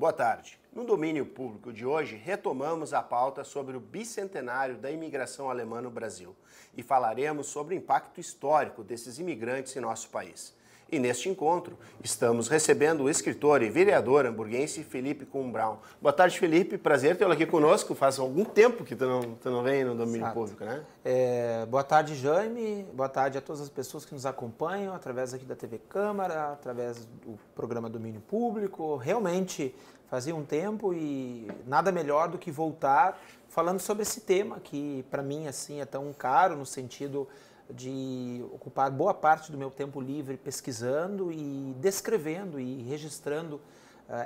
Boa tarde. No domínio público de hoje, retomamos a pauta sobre o bicentenário da imigração alemã no Brasil e falaremos sobre o impacto histórico desses imigrantes em nosso país. E neste encontro, estamos recebendo o escritor e vereador hamburguense Felipe Kuhn Braun. Boa tarde, Felipe. Prazer tê-lo aqui conosco. Faz algum tempo que tu não vem no domínio público, né? Boa tarde, Jaime. Boa tarde a todas as pessoas que nos acompanham através aqui da TV Câmara, através do programa Domínio Público. Realmente fazia um tempo e nada melhor do que voltar falando sobre esse tema que, para mim, assim, é tão caro no sentido de ocupar boa parte do meu tempo livre pesquisando e descrevendo e registrando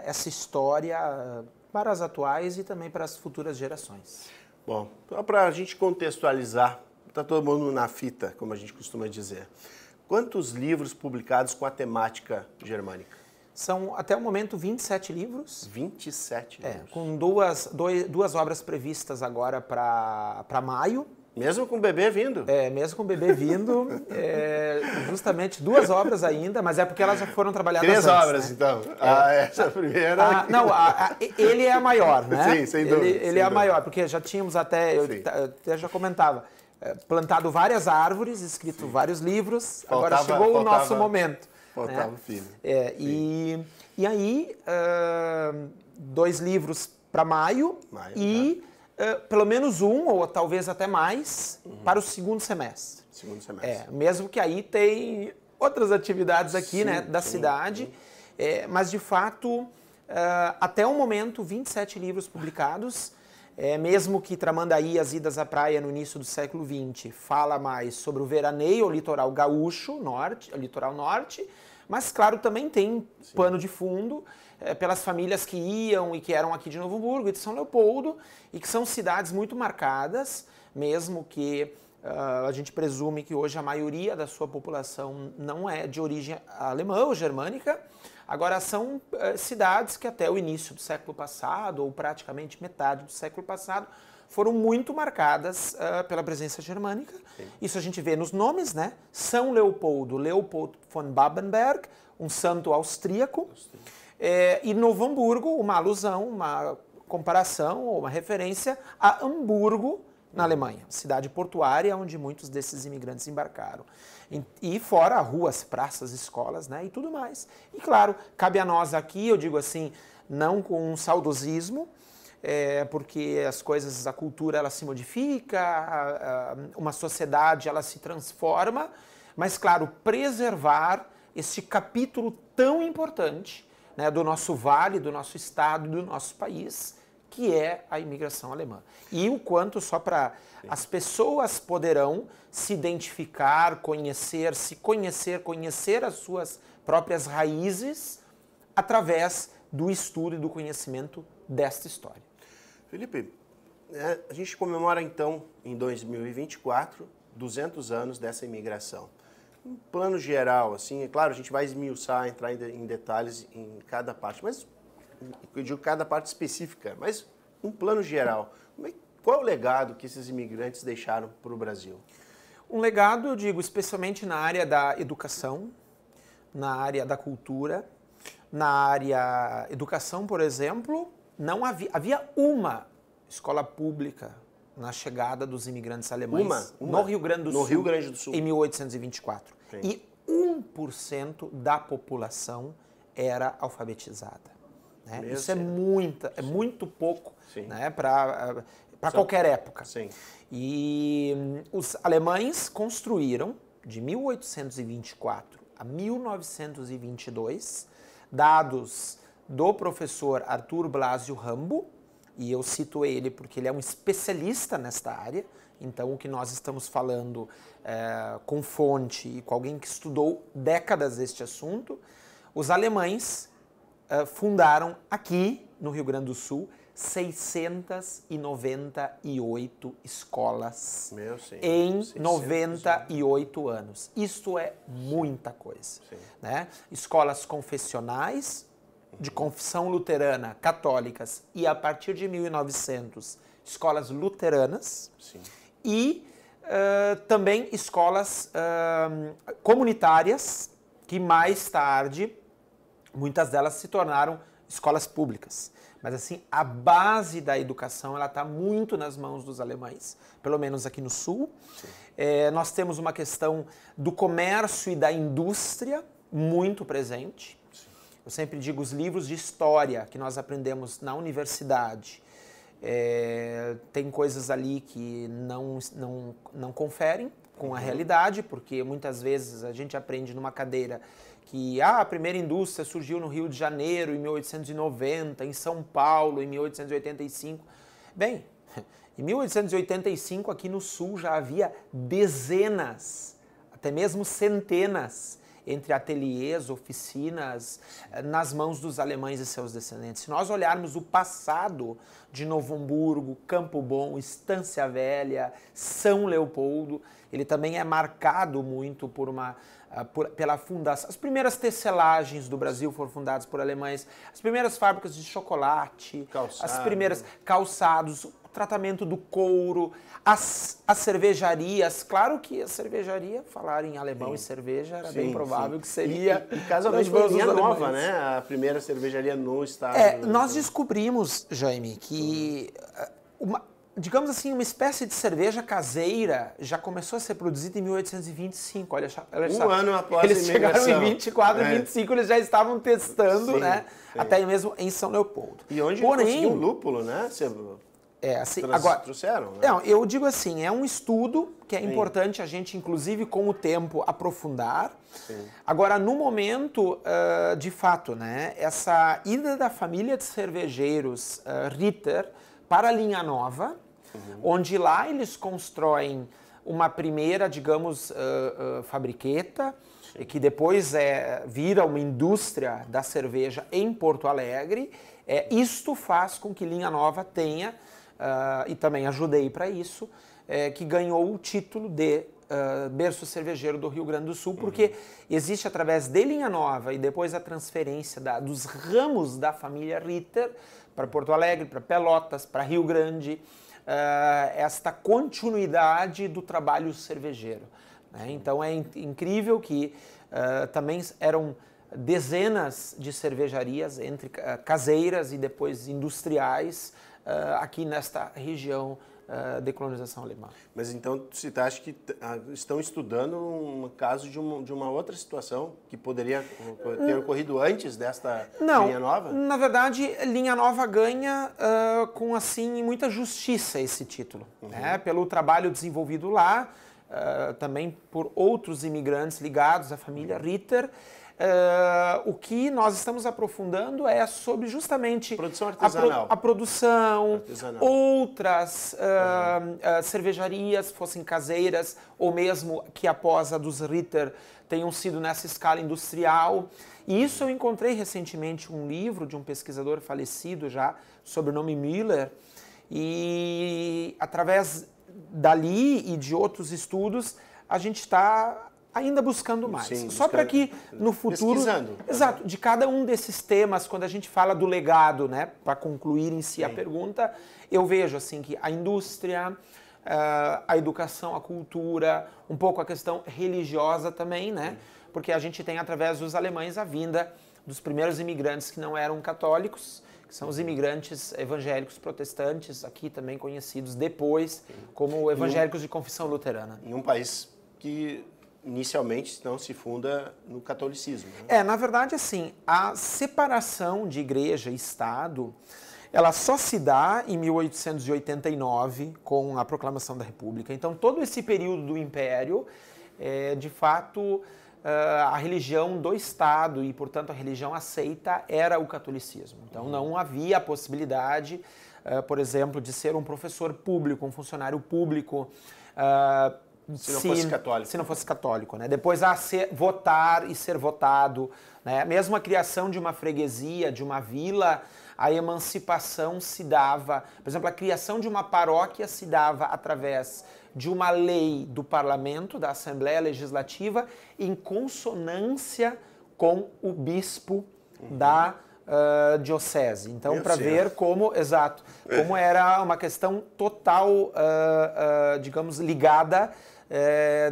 essa história para as atuais e também para as futuras gerações. Bom, só para a gente contextualizar, está todo mundo na fita, como a gente costuma dizer. Quantos livros publicados com a temática germânica? São, até o momento, 27 livros. 27 livros. Com duas obras previstas agora para maio. Mesmo com o bebê vindo? Mesmo com o bebê vindo, justamente 2 obras ainda, mas é porque elas já foram trabalhadas 3 antes, obras, né? então. Essa primeira... Ele é a maior, né? Sim, sem dúvida. Ele é a maior, porque já tínhamos eu até já comentava, plantado várias árvores, escrito vários livros, agora chegou o nosso momento. Faltava o filho. E aí, 2 livros para maio e... pelo menos um, ou talvez até mais, para o segundo semestre. Mesmo que aí tem outras atividades aqui, né, da cidade, mas de fato, até o momento, 27 livros publicados, mesmo que Tramandaí, as idas à praia no início do século XX, fala mais sobre o veraneio, o litoral gaúcho, o litoral norte, mas claro, também tem pano de fundo, pelas famílias que iam e que eram aqui de Novo Hamburgo e de São Leopoldo, e que são cidades muito marcadas, mesmo que a gente presume que hoje a maioria da sua população não é de origem alemã ou germânica. Agora, são cidades que até o início do século passado, ou praticamente metade do século passado, foram muito marcadas pela presença germânica. Sim. Isso a gente vê nos nomes, né? São Leopoldo, Leopold von Babenberg, um santo austríaco. E Novo Hamburgo, uma alusão, uma comparação ou uma referência a Hamburgo, na Alemanha, cidade portuária onde muitos desses imigrantes embarcaram. E fora ruas, praças, escolas, né, e tudo mais. E claro, cabe a nós aqui, eu digo assim, não com um saudosismo, porque as coisas, a cultura ela se modifica, uma sociedade ela se transforma, mas claro, preservar esse capítulo tão importante, né, do nosso vale, do nosso estado, do nosso país, que é a imigração alemã. E o quanto só para as pessoas poderão se identificar, conhecer as suas próprias raízes através do estudo e do conhecimento desta história. Felipe, a gente comemora então, em 2024, 200 anos dessa imigração. Um plano geral, assim, é claro, a gente vai esmiuçar, entrar em detalhes em cada parte, mas eu digo cada parte específica, mas um plano geral. Qual é o legado que esses imigrantes deixaram para o Brasil? Um legado, eu digo, especialmente na área da educação, na área da cultura, na área educação, por exemplo, não havia uma escola pública na chegada dos imigrantes alemães no Rio Grande do Sul, em 1824. Sim. E 1% da população era alfabetizada. Né? Isso é muito pouco, né, para qualquer época. Sim. E os alemães construíram, de 1824 a 1922, dados do professor Arthur Blasio Rambo, e eu cito ele porque ele é um especialista nesta área, então o que nós estamos falando com fonte e com alguém que estudou décadas este assunto, os alemães fundaram aqui, no Rio Grande do Sul, 698 escolas em 98 anos. Isto é muita coisa. Né? Escolas confessionais, de confissão luterana, católicas, e a partir de 1900, escolas luteranas. Sim. E também escolas comunitárias, que mais tarde, muitas delas se tornaram escolas públicas. Mas assim, a base da educação ela está muito nas mãos dos alemães, pelo menos aqui no Sul. Nós temos uma questão do comércio e da indústria muito presente. Sim. Eu sempre digo, os livros de história que nós aprendemos na universidade, tem coisas ali que não conferem com a realidade, porque muitas vezes a gente aprende numa cadeira que a primeira indústria surgiu no Rio de Janeiro em 1890, em São Paulo em 1885. Bem, em 1885 aqui no Sul já havia dezenas, até mesmo centenas, entre ateliês, oficinas, nas mãos dos alemães e seus descendentes. Se nós olharmos o passado de Novo Hamburgo, Campo Bom, Estância Velha, São Leopoldo, ele também é marcado muito pela fundação. As primeiras tecelagens do Brasil foram fundadas por alemães, as primeiras fábricas de chocolate, as primeiras calçados, o tratamento do couro, as cervejarias. Claro que a cervejaria, falar em alemão e cerveja, era bem provável que seria... E casualmente foi linha nova, né? A primeira cervejaria no estado. Nós descobrimos, Jaime, que digamos assim, uma espécie de cerveja caseira já começou a ser produzida em 1825. Olha só. Um ano após eles a imigração. Chegaram em 24, 25, eles já estavam testando, sim, né? Sim. Até mesmo em São Leopoldo. E onde conseguiu lúpulo, né? Assim, agora, trouxeram, né? Não, eu digo assim, é um estudo que é importante a gente, inclusive, com o tempo, aprofundar. Sim. Agora, no momento, de fato, né, essa ida da família de cervejeiros Ritter para a linha nova, onde lá eles constroem uma primeira, digamos, fabriqueta, que depois vira uma indústria da cerveja em Porto Alegre. Isto faz com que Linha Nova tenha, e também ajudei para isso, que ganhou o título de berço cervejeiro do Rio Grande do Sul, porque existe através de Linha Nova e depois a transferência dos ramos da família Ritter para Porto Alegre, para Pelotas, para Rio Grande, esta continuidade do trabalho cervejeiro, né? Então é incrível que também eram dezenas de cervejarias, entre caseiras e depois industriais, aqui nesta região de colonização alemã. Mas então você acha que estão estudando um caso de uma outra situação que poderia ter ocorrido antes desta Linha Nova? Na verdade, Linha Nova ganha com assim muita justiça esse título, né? Pelo trabalho desenvolvido lá, também por outros imigrantes ligados à família Ritter. O que nós estamos aprofundando é sobre justamente produção artesanal. A produção, artesanal. Outras cervejarias, fossem caseiras, ou mesmo que após a dos Ritter tenham sido nessa escala industrial. E isso eu encontrei recentemente um livro de um pesquisador falecido já, sob o nome Müller, e através dali e de outros estudos a gente está ainda buscando mais. Sim, só para que no futuro... Pesquisando. Exato. De cada um desses temas, quando a gente fala do legado, né, para concluir em si a pergunta, eu vejo assim que a indústria, a educação, a cultura, um pouco a questão religiosa também, né? Porque a gente tem, através dos alemães, a vinda dos primeiros imigrantes que não eram católicos, que são os imigrantes evangélicos protestantes, aqui também conhecidos depois como evangélicos de confissão luterana. Em um país que inicialmente não se funda no catolicismo, né? Na verdade, assim, a separação de igreja e Estado, ela só se dá em 1889, com a proclamação da República. Então, todo esse período do Império, de fato, a religião do Estado e, portanto, a religião aceita era o catolicismo. Então, não havia a possibilidade, por exemplo, de ser um professor público, um funcionário público, se não fosse católico. Se não fosse católico, né? Depois votar e ser votado, né? Mesmo a criação de uma freguesia, de uma vila, a emancipação se dava, por exemplo, a criação de uma paróquia se dava através de uma lei do parlamento, da Assembleia Legislativa, em consonância com o bispo da diocese. Então, para ver como era uma questão total, digamos, ligada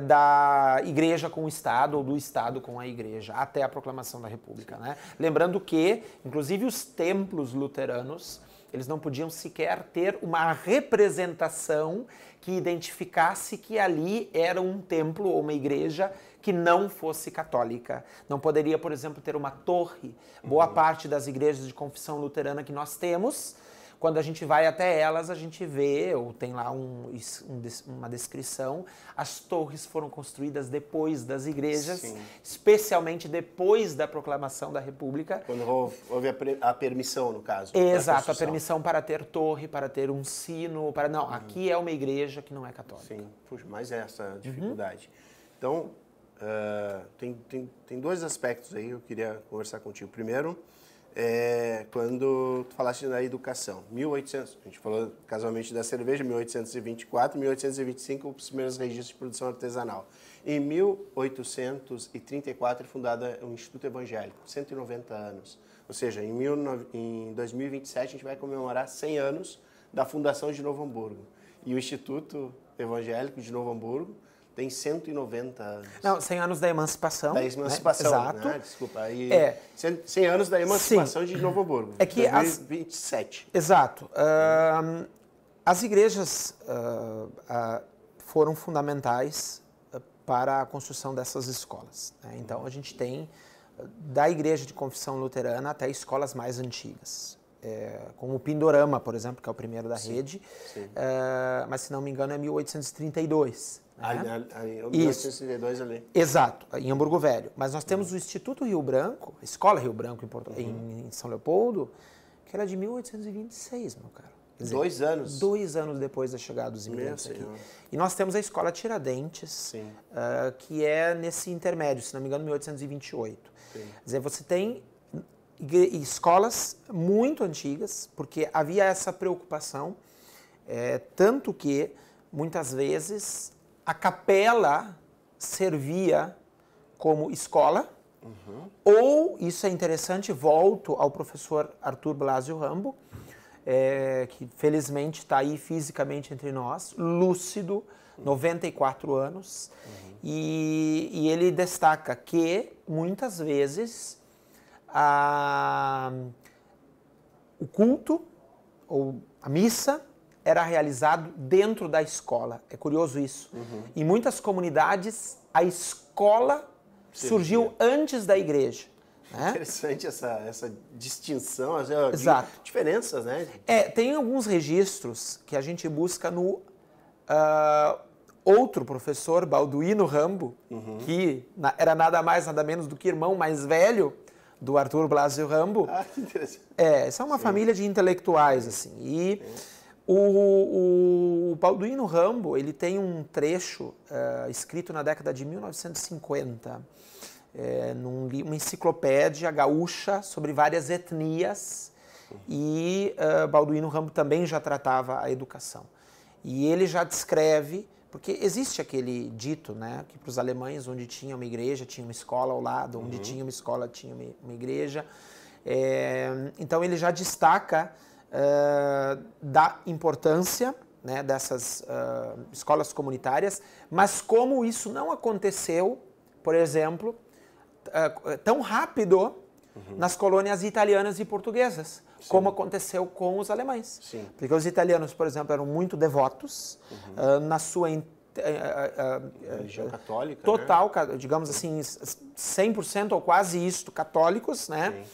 da igreja com o Estado ou do Estado com a igreja, até a proclamação da República, né? Lembrando que, inclusive, os templos luteranos, eles não podiam sequer ter uma representação que identificasse que ali era um templo ou uma igreja que não fosse católica. Não poderia, por exemplo, ter uma torre. Boa parte das igrejas de confissão luterana que nós temos, quando a gente vai até elas, a gente vê, ou tem lá uma descrição, as torres foram construídas depois das igrejas, sim, especialmente depois da proclamação da República. Quando houve a permissão, no caso. Exato, a permissão para ter torre, para ter um sino, para... Não, aqui é uma igreja que não é católica. Sim, puxa, mas é essa dificuldade. Então, tem dois aspectos aí que eu queria conversar contigo. Primeiro, quando tu falaste da educação, 1800, a gente falou casualmente da cerveja, 1824, 1825, os primeiros registros de produção artesanal. Em 1834 é fundado o Instituto Evangélico, 190 anos. Ou seja, em 2027 a gente vai comemorar 100 anos da fundação de Novo Hamburgo. E o Instituto Evangélico de Novo Hamburgo tem 190 anos. Não, 100 anos da emancipação. Da emancipação, né? Exato. Né? Desculpa. Aí, 100 anos da emancipação, sim, de Novo Hamburgo. É que 2027. Exato. As igrejas foram fundamentais para a construção dessas escolas, né? Então, a gente tem da igreja de confissão luterana até escolas mais antigas. Como o Pindorama, por exemplo, que é o primeiro da rede, sim. Mas, se não me engano, é 1832. Né? 1832 ali. Exato, em Hamburgo Velho. Mas nós temos o Instituto Rio Branco, a Escola Rio Branco em São Leopoldo, que era de 1826, meu caro. Quer dizer, 2 anos? 2 anos depois da chegada dos imigrantes aqui. E nós temos a Escola Tiradentes, que é nesse intermédio, se não me engano, 1828. Sim. Quer dizer, você tem escolas muito antigas, porque havia essa preocupação, tanto que, muitas vezes, a capela servia como escola, ou, isso é interessante, volto ao professor Arthur Blasio Rambo, que felizmente está aí fisicamente entre nós, lúcido, 94 anos, e ele destaca que, muitas vezes, o culto, ou a missa, era realizado dentro da escola. É curioso isso. Em muitas comunidades, a escola surgiu antes da igreja. Né? Interessante essa distinção, exato, diferenças, né? Tem alguns registros que a gente busca no outro professor, Balduino Rambo, que era nada mais, nada menos do que irmão mais velho do Arthur Blasio Rambo. Ah, que interessante. Essa é uma família de intelectuais, assim. E o Balduino Rambo, ele tem um trecho escrito na década de 1950, numa enciclopédia gaúcha sobre várias etnias, e Balduino Rambo também já tratava a educação. E ele já descreve, porque existe aquele dito, né, que para os alemães, onde tinha uma igreja, tinha uma escola ao lado, onde tinha uma escola, tinha uma igreja. Então ele já destaca da importância, né, dessas escolas comunitárias, mas como isso não aconteceu, por exemplo, tão rápido nas colônias italianas e portuguesas, sim, como aconteceu com os alemães. Sim. Porque os italianos, por exemplo, eram muito devotos na sua religião católica, total, né? Digamos assim, 100% ou quase isto, católicos, né?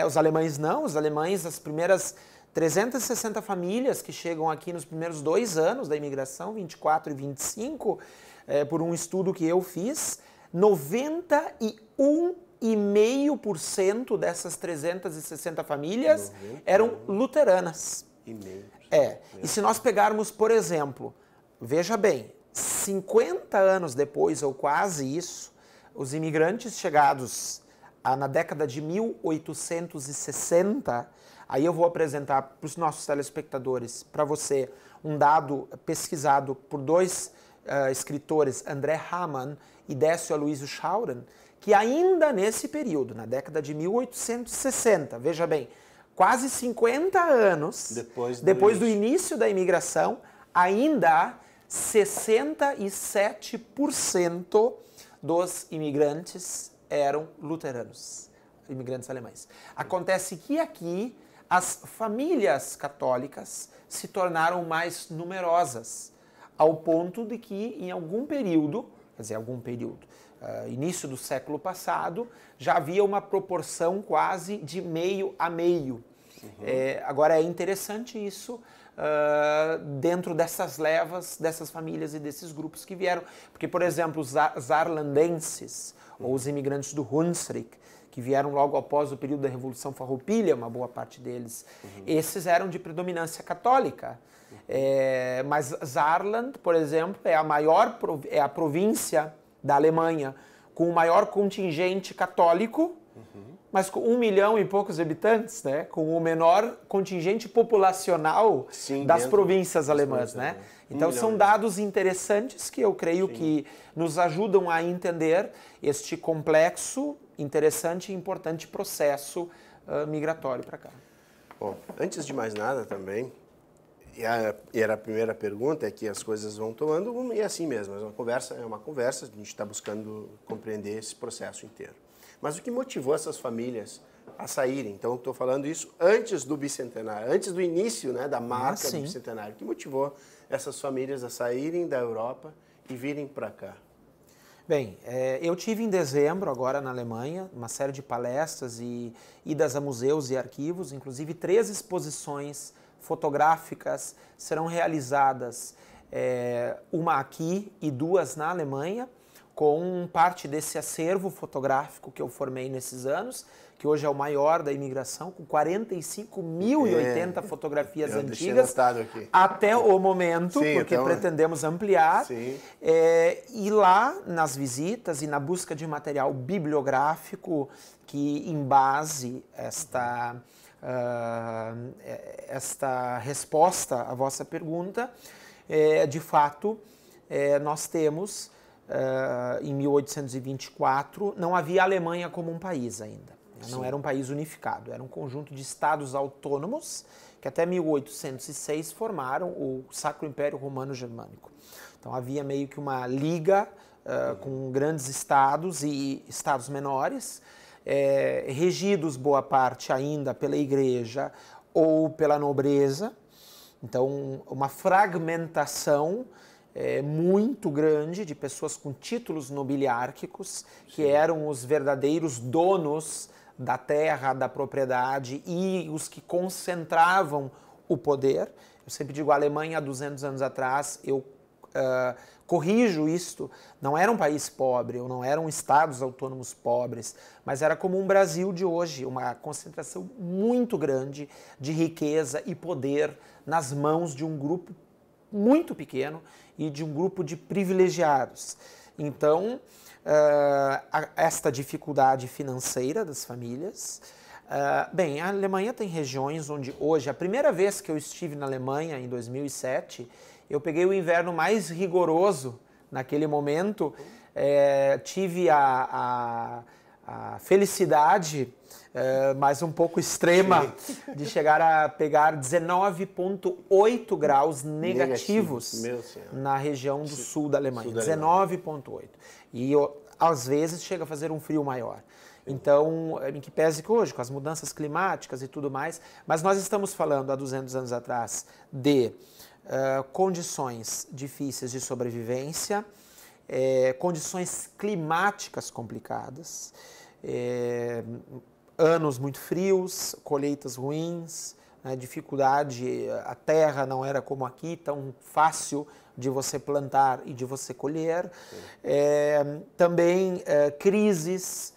Os alemães não, os alemães, as primeiras 360 famílias que chegam aqui nos primeiros 2 anos da imigração, 24 e 25, por um estudo que eu fiz, 91,5% dessas 360 famílias eram luteranas. E se nós pegarmos, por exemplo, veja bem, 50 anos depois, ou quase isso, os imigrantes chegados na década de 1860, aí eu vou apresentar para os nossos telespectadores, para você, um dado pesquisado por 2 escritores, André Hamann e Décio Aloysio Schauren, que ainda nesse período, na década de 1860, veja bem, quase 50 anos depois do início da imigração, ainda 67% dos imigrantes eram luteranos, imigrantes alemães. Acontece que aqui as famílias católicas se tornaram mais numerosas, ao ponto de que em algum período, início do século passado, já havia uma proporção quase de meio a meio. Agora é interessante isso dentro dessas levas, dessas famílias e desses grupos que vieram. Porque, por exemplo, os saarlandenses, ou os imigrantes do Hunsrück, que vieram logo após o período da Revolução Farroupilha, uma boa parte deles, esses eram de predominância católica. Mas Saarland, por exemplo, é a província da Alemanha com o maior contingente católico, mas com 1 milhão e poucos habitantes, né? Com o menor contingente populacional das províncias alemãs, né? Então são dados interessantes que eu creio que nos ajudam a entender este complexo, interessante e importante processo migratório para cá. Bom, antes de mais nada também, e era a primeira pergunta, é que as coisas vão tomando, e assim mesmo, é uma conversa, a gente está buscando compreender esse processo inteiro. Mas o que motivou essas famílias a saírem? Então, estou falando isso antes do bicentenário, antes do início, né, da marca do bicentenário. O que motivou essas famílias a saírem da Europa e virem para cá? Bem, eu tive em dezembro, agora na Alemanha, uma série de palestras e idas a museus e arquivos, inclusive 3 exposições fotográficas serão realizadas, uma aqui e 2 na Alemanha, com parte desse acervo fotográfico que eu formei nesses anos, que hoje é o maior da imigração, com 45.080 fotografias antigas, até o momento, porque então, pretendemos ampliar. E lá, nas visitas e na busca de material bibliográfico que embase esta resposta à vossa pergunta, de fato, nós temos... em 1824, não havia Alemanha como um país ainda. Não era um país unificado, era um conjunto de estados autônomos que até 1806 formaram o Sacro Império Romano Germânico. Então havia meio que uma liga com grandes estados e estados menores, regidos boa parte ainda pela igreja ou pela nobreza. Então uma fragmentação muito grande de pessoas com títulos nobiliárquicos, que eram os verdadeiros donos da terra, da propriedade e os que concentravam o poder. Eu sempre digo, a Alemanha há 200 anos atrás, eu corrijo isto, não era um país pobre, ou não eram estados autônomos pobres, mas era como um Brasil de hoje, uma concentração muito grande de riqueza e poder nas mãos de um grupo muito pequeno e de um grupo de privilegiados. Então, esta dificuldade financeira das famílias. Bem, a Alemanha tem regiões onde hoje, a primeira vez que eu estive na Alemanha, em 2007, eu peguei o inverno mais rigoroso naquele momento, tive a felicidade, mas um pouco extrema, de chegar a pegar 19,8 graus negativos na região do sul da Alemanha. 19,8. E às vezes chega a fazer um frio maior. Então, em que pese que hoje, com as mudanças climáticas e tudo mais, mas nós estamos falando há 200 anos atrás de condições difíceis de sobrevivência, condições climáticas complicadas, anos muito frios, colheitas ruins, né, dificuldade, a terra não era como aqui, tão fácil de você plantar e de você colher, também crises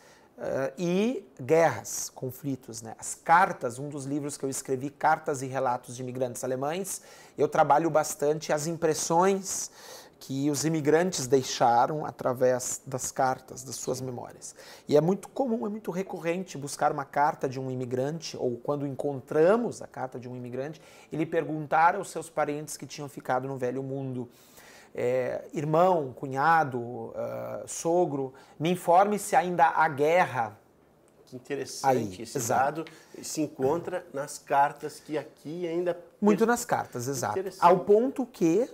e guerras, conflitos, né? As cartas, um dos livros que eu escrevi, Cartas e Relatos de Imigrantes Alemães, eu trabalho bastante as impressões que os imigrantes deixaram através das cartas, das suas memórias. E é muito comum, é muito recorrente buscar uma carta de um imigrante, ou quando encontramos a carta de um imigrante, ele perguntar aos seus parentes que tinham ficado no velho mundo, irmão, cunhado, sogro, me informe se ainda há guerra que interessante. Esse dado se encontra nas cartas que aqui ainda... Muito nas cartas, exato. Ao ponto que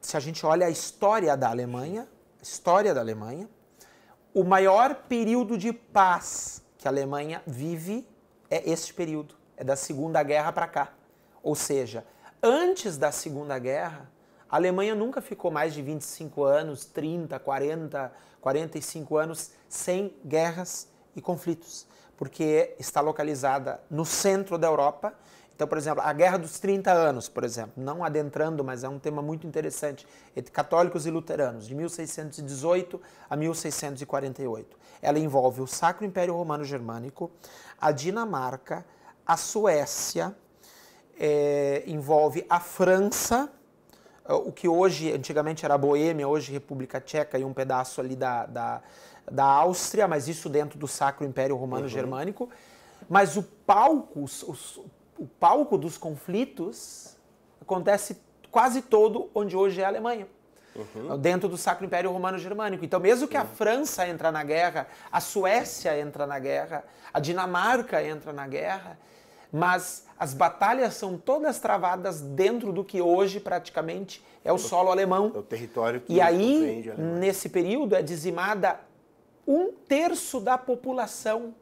se a gente olha a história da Alemanha, o maior período de paz que a Alemanha vive é este período, é da Segunda Guerra para cá. Ou seja, antes da Segunda Guerra, a Alemanha nunca ficou mais de 25 anos, 30, 40, 45 anos sem guerras e conflitos, porque está localizada no centro da Europa. Então, por exemplo, a Guerra dos 30 Anos, por exemplo, não adentrando, mas é um tema muito interessante, entre católicos e luteranos, de 1618 a 1648. Ela envolve o Sacro Império Romano Germânico, a Dinamarca, a Suécia, envolve a França, o que hoje, antigamente era a Boêmia, hoje República Tcheca e um pedaço ali da Áustria, mas isso dentro do Sacro Império Romano Germânico. Mas o palco dos conflitos acontece quase todo onde hoje é a Alemanha, dentro do Sacro Império Romano Germânico. Então, mesmo que a França entra na guerra, a Suécia entra na guerra, a Dinamarca entra na guerra, mas as batalhas são todas travadas dentro do que hoje praticamente é o solo alemão. É o território que e aí, nesse período, é dizimada 1/3 da população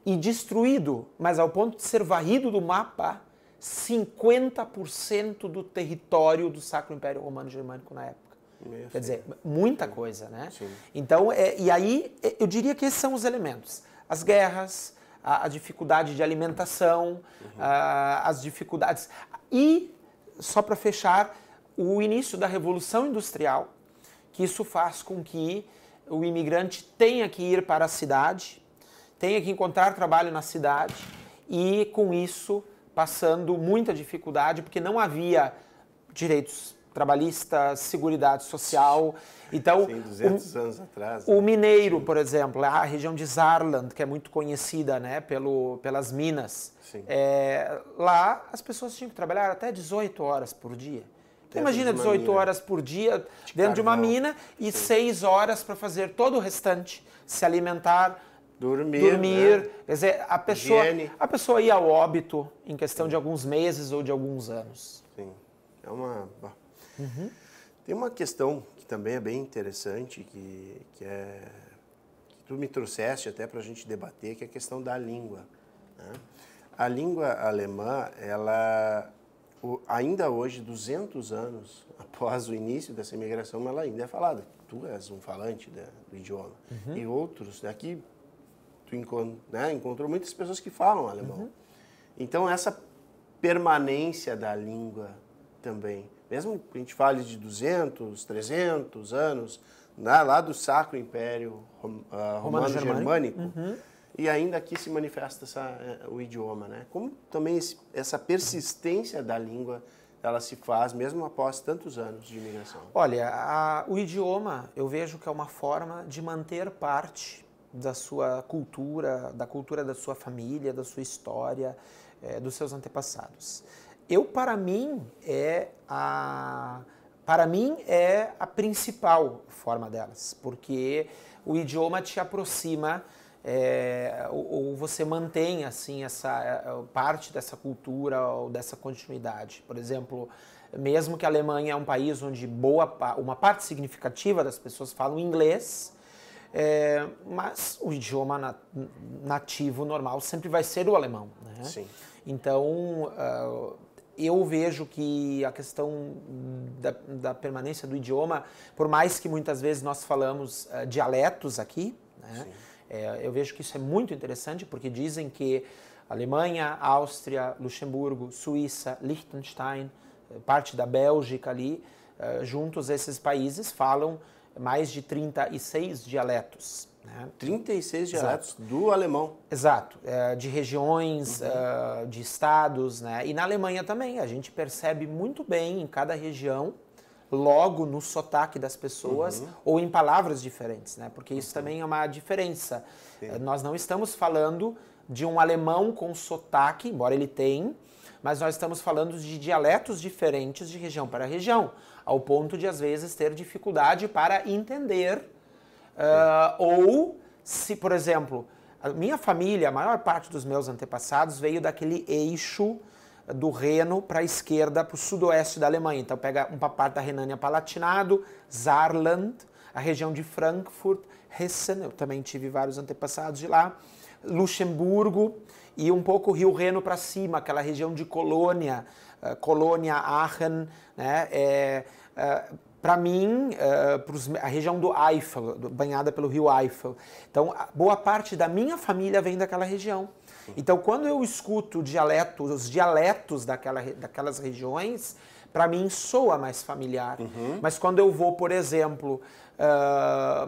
e destruído, mas ao ponto de ser varrido do mapa, 50% do território do Sacro Império Romano Germânico na época. Quer dizer, muita coisa, né? Sim. Então, e aí, eu diria que esses são os elementos. As guerras, a dificuldade de alimentação, as dificuldades... E, só para fechar, o início da Revolução Industrial, que isso faz com que o imigrante tenha que ir para a cidade, tenha que encontrar trabalho na cidade e, com isso, passando muita dificuldade, porque não havia direitos trabalhistas, seguridade social. Então, sim, 200 anos atrás. O mineiro, por exemplo, a região de Saarland, que é muito conhecida, né, pelas minas, lá as pessoas tinham que trabalhar até 18 horas por dia. Então, imagina 18 horas por dia dentro de uma mina e 6 horas para fazer todo o restante, se alimentar, dormir, né? Quer dizer, a pessoa ia ao óbito em questão de alguns meses ou de alguns anos. Sim, Tem uma questão que também é bem interessante, que tu me trouxeste até para a gente debater, que é a questão da língua, né? A língua alemã, ela ainda hoje, 200 anos após o início dessa imigração, ela ainda é falada. Tu és um falante do idioma. E outros daqui... Tu encontrou muitas pessoas que falam alemão. Então, essa permanência da língua também, mesmo que a gente fale de 200, 300 anos, lá do Sacro Império Romano Germânico, e ainda aqui se manifesta o idioma, né? Como também essa persistência da língua, ela se faz mesmo após tantos anos de imigração? Olha, o idioma, eu vejo que é uma forma de manter parte da sua cultura, da cultura da sua família, da sua história, dos seus antepassados. Para mim é a principal forma delas, porque o idioma te aproxima, ou você mantém assim essa parte dessa cultura ou dessa continuidade. Por exemplo, mesmo que a Alemanha é um país onde uma parte significativa das pessoas falam inglês, mas o idioma nativo normal sempre vai ser o alemão, né? Sim. Então, eu vejo que a questão da permanência do idioma, por mais que muitas vezes nós falamos dialetos aqui, né? Eu vejo que isso é muito interessante, porque dizem que Alemanha, Áustria, Luxemburgo, Suíça, Liechtenstein, parte da Bélgica ali, juntos esses países falam mais de 36 dialetos. Né? 36 dialetos do alemão. Exato, de regiões, de estados, né? E na Alemanha também, a gente percebe muito bem em cada região, logo no sotaque das pessoas, ou em palavras diferentes, né? Porque isso também é uma diferença. Nós não estamos falando de um alemão com sotaque, embora ele tenha, mas nós estamos falando de dialetos diferentes de região para região, ao ponto de, às vezes, ter dificuldade para entender Ou se, por exemplo, a minha família, a maior parte dos meus antepassados veio daquele eixo do Reno para a esquerda, para o sudoeste da Alemanha. Então pega uma parte da Renânia-Palatinado, Saarland, a região de Frankfurt, Hessen, eu também tive vários antepassados de lá, Luxemburgo e um pouco Rio Reno para cima, aquela região de Colônia, Colônia, Aachen, né? Para mim, a região do Eifel, banhada pelo rio Eifel. Então, boa parte da minha família vem daquela região. Então, quando eu escuto os dialetos daquelas regiões, para mim soa mais familiar. Mas quando eu vou, por exemplo,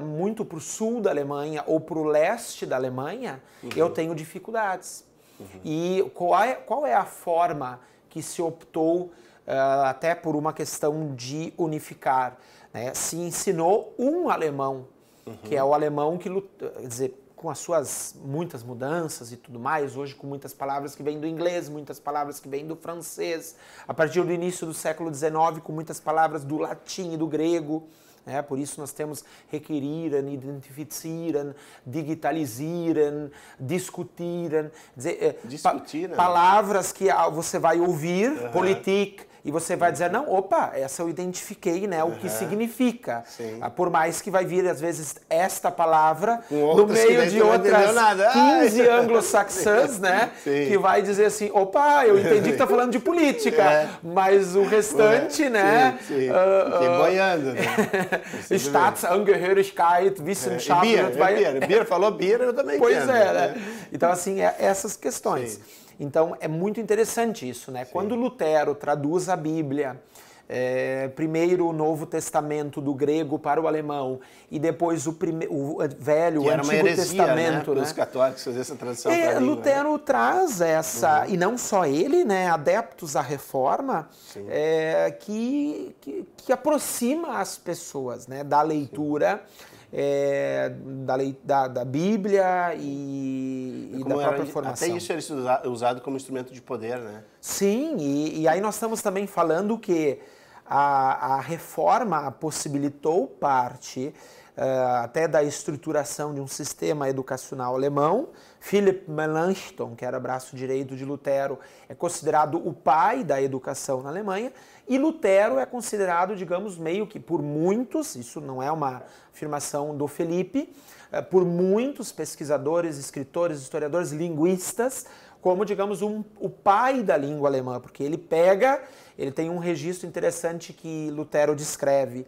muito para o sul da Alemanha ou para o leste da Alemanha, eu tenho dificuldades. E qual é a forma que se optou, até por uma questão de unificar, né? Se ensinou um alemão, que é o alemão que luta, quer dizer, com as suas muitas mudanças e tudo mais, hoje com muitas palavras que vêm do inglês, muitas palavras que vêm do francês, a partir do início do século XIX, com muitas palavras do latim e do grego. Por isso nós temos requerieren, identifizieren, digitalizieren, discutieren, palavras que você vai ouvir, Politik, e você vai dizer, não, opa, essa eu identifiquei, né, o que significa. Por mais que vai vir, às vezes, esta palavra no meio de outras 15 anglo-saxãs, né, que vai dizer assim, opa, eu entendi que está falando de política, mas o restante, né... Sim. Boiando, né? Staatsangehörigkeit, Wissenschaft... Bira falou Bira, eu também pois entendo. né? Então, assim, essas questões. Sim. Então, é muito interessante isso, né? Sim. Quando Lutero traduz a Bíblia, primeiro o Novo Testamento do grego para o alemão e depois o Velho, o Antigo Testamento, né? Os católicos fazer essa tradução para a língua, Lutero, né? Traz essa, e não só ele, né? Adeptos à Reforma, que aproxima as pessoas, né? Da leitura, da Bíblia e da própria formação. Até isso era usado como instrumento de poder, né? Sim, e aí nós estamos também falando que a reforma possibilitou parte até da estruturação de um sistema educacional alemão. Philipp Melanchthon, que era braço direito de Lutero, é considerado o pai da educação na Alemanha, e Lutero é considerado, digamos, meio que por muitos, isso não é uma afirmação do Felipe, por muitos pesquisadores, escritores, historiadores, linguistas, como, digamos, o pai da língua alemã, porque ele tem um registro interessante que Lutero descreve.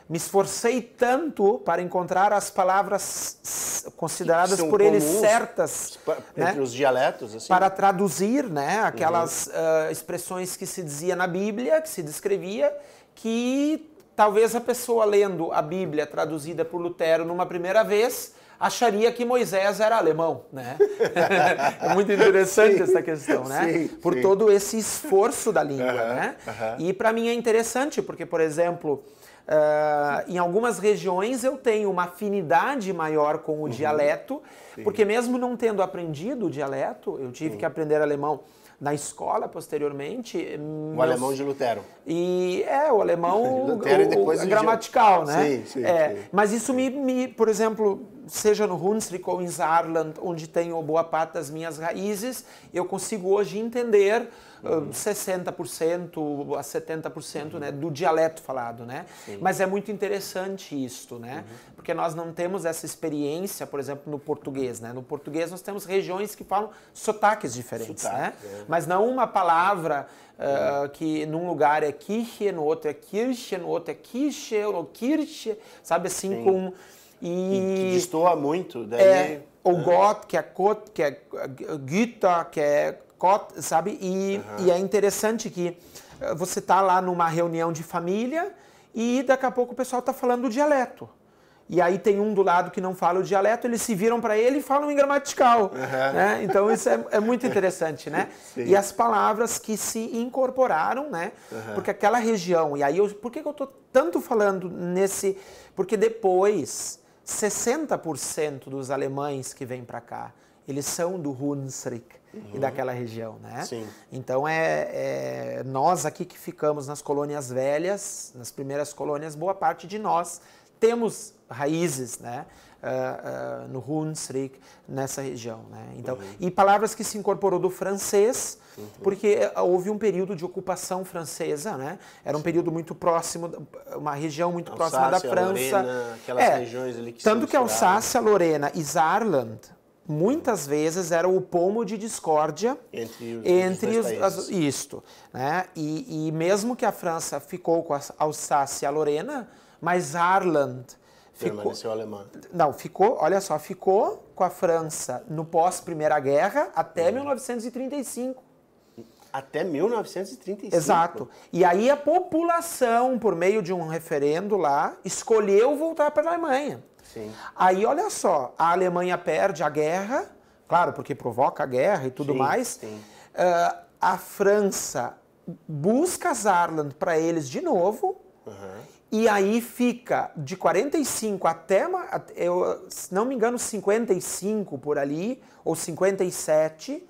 Me esforcei tanto para encontrar as palavras consideradas por ele certas entre os dialetos, assim, para traduzir, né, aquelas expressões que se dizia na Bíblia, que se descrevia, que talvez a pessoa lendo a Bíblia traduzida por Lutero numa primeira vez acharia que Moisés era alemão, né? É muito interessante essa questão, né? Por todo esse esforço da língua, né? E para mim é interessante porque, por exemplo, em algumas regiões eu tenho uma afinidade maior com o dialeto, porque mesmo não tendo aprendido o dialeto, eu tive que aprender alemão na escola, posteriormente. O alemão de Lutero. E o alemão Lutero, e depois gramatical, né? Sim. Mas isso por exemplo, seja no Hunsrück ou em Saarland, onde tenho boa parte das minhas raízes, eu consigo hoje entender 60% a 70% né, do dialeto falado, né? Mas é muito interessante isto, né? Porque nós não temos essa experiência, por exemplo, no português, né? No português nós temos regiões que falam sotaques diferentes, né? Mas não uma palavra que num lugar é Kirche, no outro é Kirche, no outro é Kirche, ou Kirche, sabe assim, com... E que destoa muito, daí... o Gott, que é Gott, que é Güter, que é Gott, sabe? E é interessante que você está lá numa reunião de família e daqui a pouco o pessoal está falando o dialeto. E aí tem um do lado que não fala o dialeto, eles se viram para ele e falam em gramatical. Né? Então isso é muito interessante, né? E as palavras que se incorporaram, né? Porque aquela região, e aí por que eu estou tanto falando nesse... Porque depois, 60% dos alemães que vêm para cá, eles são do Hunsrück e daquela região, né? Então nós aqui que ficamos nas colônias velhas, nas primeiras colônias, boa parte de nós temos raízes, né? No Hunsrück, nessa região, né? Então, e palavras que se incorporou do francês, porque houve um período de ocupação francesa, né? Era um período muito próximo, uma região muito próxima da França. Lorena, aquelas regiões ali que tanto que Alsácia, Lorena e Saarland muitas vezes era o pomo de discórdia entre os países. Isto, né? E mesmo que a França ficou com a Alsácia e a Lorena, mas Saarland permaneceu alemã. Não, olha só, ficou com a França no pós-Primeira Guerra até 1935. Até 1935? Exato. E aí a população, por meio de um referendo lá, escolheu voltar para a Alemanha. Sim. Aí, olha só, a Alemanha perde a guerra, claro, porque provoca a guerra e tudo mais. A França busca Saarland para eles de novo. E aí fica de 45 até, se não me engano, 55 por ali, ou 57,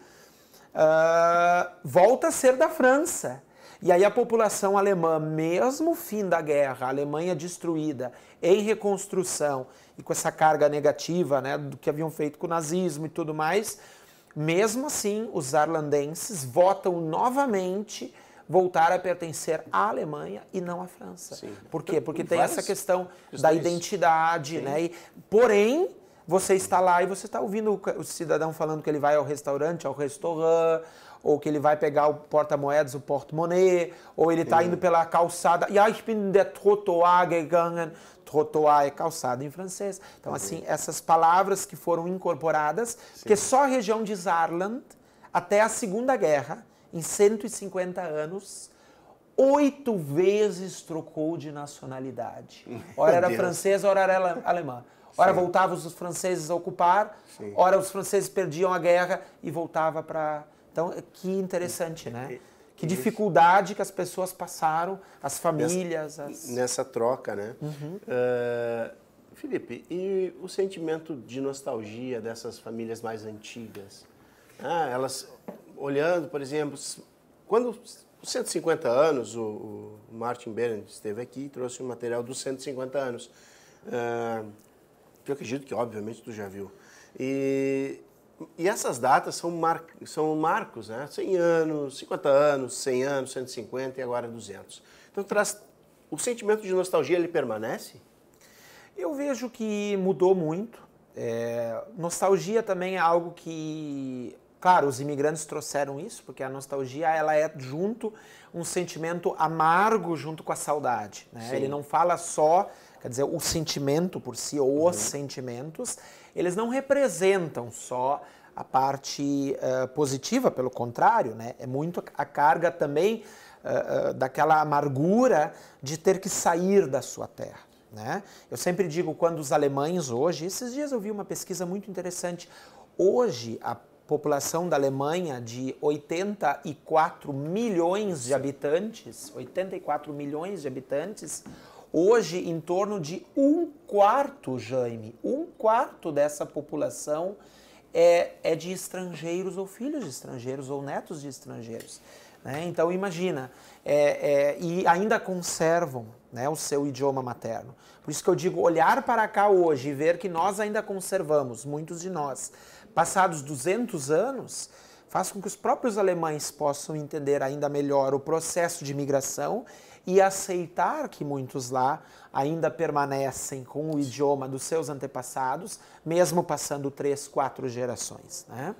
volta a ser da França. E aí a população alemã, mesmo fim da guerra, a Alemanha destruída, em reconstrução, e com essa carga negativa, né, do que haviam feito com o nazismo e tudo mais, mesmo assim, os saarlandenses votam novamente voltar a pertencer à Alemanha e não à França. Sim. Por quê? Porque tem essa questão da identidade, né? Porém, você está lá e você está ouvindo o cidadão falando que ele vai ao restaurante, ao restaurant, ou que ele vai pegar o porta-moedas, o porte-monnaie, ou ele está indo pela calçada. Ja, ich bin der Trottoir gegangen. Trottoir é calçada em francês. Então, assim, essas palavras que foram incorporadas, porque só a região de Saarland, até a Segunda Guerra, em 150 anos, 8 vezes trocou de nacionalidade. Ora era francesa, ora era alemã. Ora voltavam os franceses a ocupar, ora os franceses perdiam a guerra e voltava para... Então, que interessante, né? Que dificuldade que as pessoas passaram, as famílias... Nessa troca, né? Felipe, e o sentimento de nostalgia dessas famílias mais antigas? Elas... Olhando, por exemplo, quando os 150 anos, o Martin Behrend esteve aqui e trouxe um material dos 150 anos, que eu acredito que, obviamente, tu já viu. E essas datas são marcos, né? 100 anos, 50 anos, 100 anos, 150 e agora 200. Então, o sentimento de nostalgia, ele permanece? Eu vejo que mudou muito. Nostalgia também é algo que... Claro, os imigrantes trouxeram isso, porque a nostalgia ela é um sentimento amargo junto com a saudade. Né? Ele não fala só, quer dizer, o sentimento por si, ou os sentimentos, eles não representam só a parte positiva, pelo contrário, né? É muito a carga também daquela amargura de ter que sair da sua terra. Né? Eu sempre digo, quando os alemães hoje, esses dias eu vi uma pesquisa muito interessante, hoje a população da Alemanha de 84 milhões de habitantes, 84 milhões de habitantes, hoje em torno de um quarto, Jaime, um quarto dessa população é de estrangeiros ou filhos de estrangeiros ou netos de estrangeiros. Né? Então imagina, e ainda conservam, né, o seu idioma materno. Por isso que eu digo, olhar para cá hoje e ver que nós ainda conservamos, muitos de nós, passados 200 anos, faz com que os próprios alemães possam entender ainda melhor o processo de imigração e aceitar que muitos lá ainda permanecem com o idioma dos seus antepassados, mesmo passando 3, 4 gerações. Né?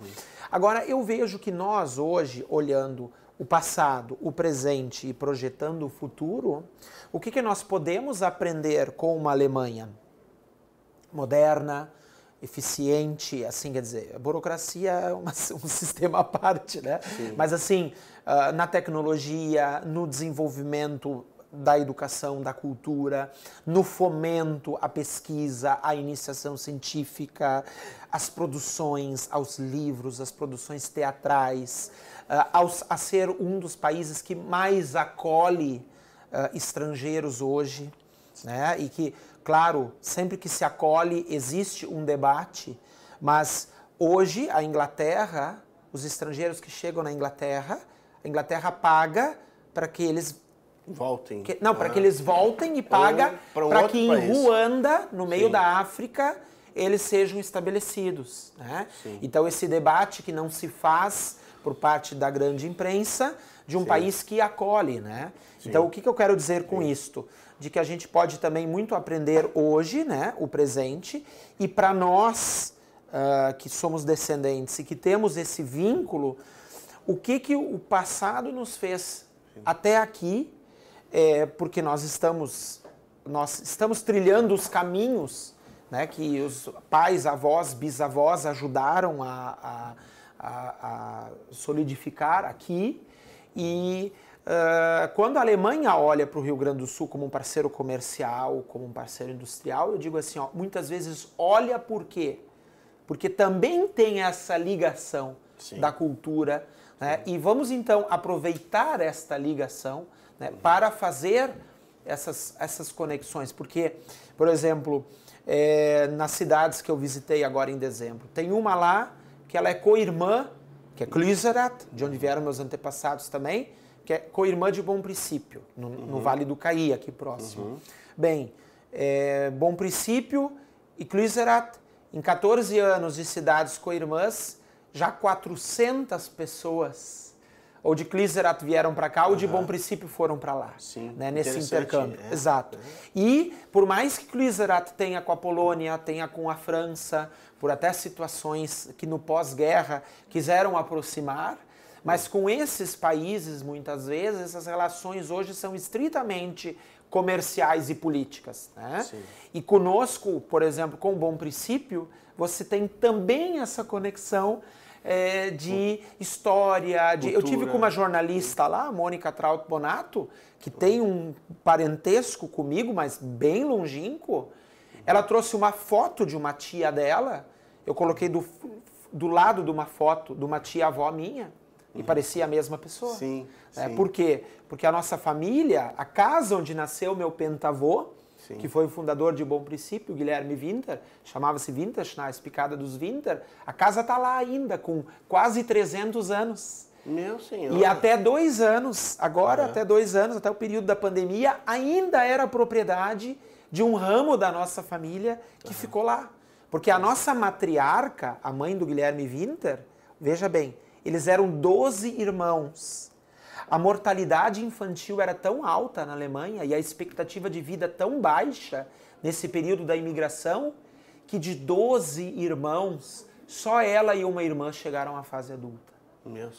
Agora, eu vejo que nós hoje, olhando o passado, o presente e projetando o futuro, o que nós podemos aprender com uma Alemanha moderna, eficiente, assim, quer dizer, a burocracia é um sistema à parte, né? Sim. Mas assim, na tecnologia, no desenvolvimento da educação, da cultura, no fomento à pesquisa, à iniciação científica, às produções, aos livros, às produções teatrais, a ser um dos países que mais acolhe estrangeiros hoje, né? E que, claro, sempre que se acolhe existe um debate, mas hoje a Inglaterra, os estrangeiros que chegam na Inglaterra, a Inglaterra paga para que eles Voltem. Para que eles voltem e paga para que em Ruanda, no meio da África, eles sejam estabelecidos. Né? Então, esse debate que não se faz por parte da grande imprensa de um país que acolhe. Né? Então, o que eu quero dizer com isto? De que a gente pode também muito aprender hoje, né, o presente, e para nós que somos descendentes e que temos esse vínculo, o que o passado nos fez até aqui, porque nós estamos trilhando os caminhos, né, que os pais, avós, bisavós ajudaram a solidificar aqui. E quando a Alemanha olha para o Rio Grande do Sul como um parceiro comercial, como um parceiro industrial, eu digo assim, muitas vezes olha por quê? Porque também tem essa ligação da cultura, né? E vamos então aproveitar esta ligação, né, para fazer essas conexões. Porque, por exemplo, nas cidades que eu visitei agora em dezembro, tem uma lá que ela é co-irmã, que é Klüserath, de onde vieram meus antepassados também, que é co-irmã de Bom Princípio, no Vale do Caí, aqui próximo. Bem, Bom Princípio e Klüserath, em 14 anos de cidades co-irmãs, já 400 pessoas, ou de Klüserath vieram para cá, ou de Bom Princípio foram para lá, né, nesse intercâmbio. Exato. E por mais que Klüserath tenha com a Polônia, tenha com a França, por até situações que no pós-guerra quiseram aproximar, mas com esses países, muitas vezes, essas relações hoje são estritamente comerciais e políticas. Né? E conosco, por exemplo, com o Bom Princípio, você tem também essa conexão de história. Eu tive com uma jornalista lá, Mônica Traut Bonato, que tem um parentesco comigo, mas bem longínquo. Ela trouxe uma foto de uma tia dela, eu coloquei do lado de uma foto de uma tia-avó minha, e parecia a mesma pessoa. Por quê? Porque a nossa família, a casa onde nasceu meu pentavô, que foi o fundador de Bom Princípio, Guilherme Winter, chamava-se Winterschneis, Picada dos Winter, a casa está lá ainda, com quase 300 anos. Meu senhor! E até 2 anos, agora até 2 anos, até o período da pandemia, ainda era propriedade de um ramo da nossa família que ficou lá. Porque a nossa matriarca, a mãe do Guilherme Winter, veja bem, eles eram 12 irmãos. A mortalidade infantil era tão alta na Alemanha e a expectativa de vida tão baixa nesse período da imigração que de 12 irmãos, só ela e uma irmã chegaram à fase adulta.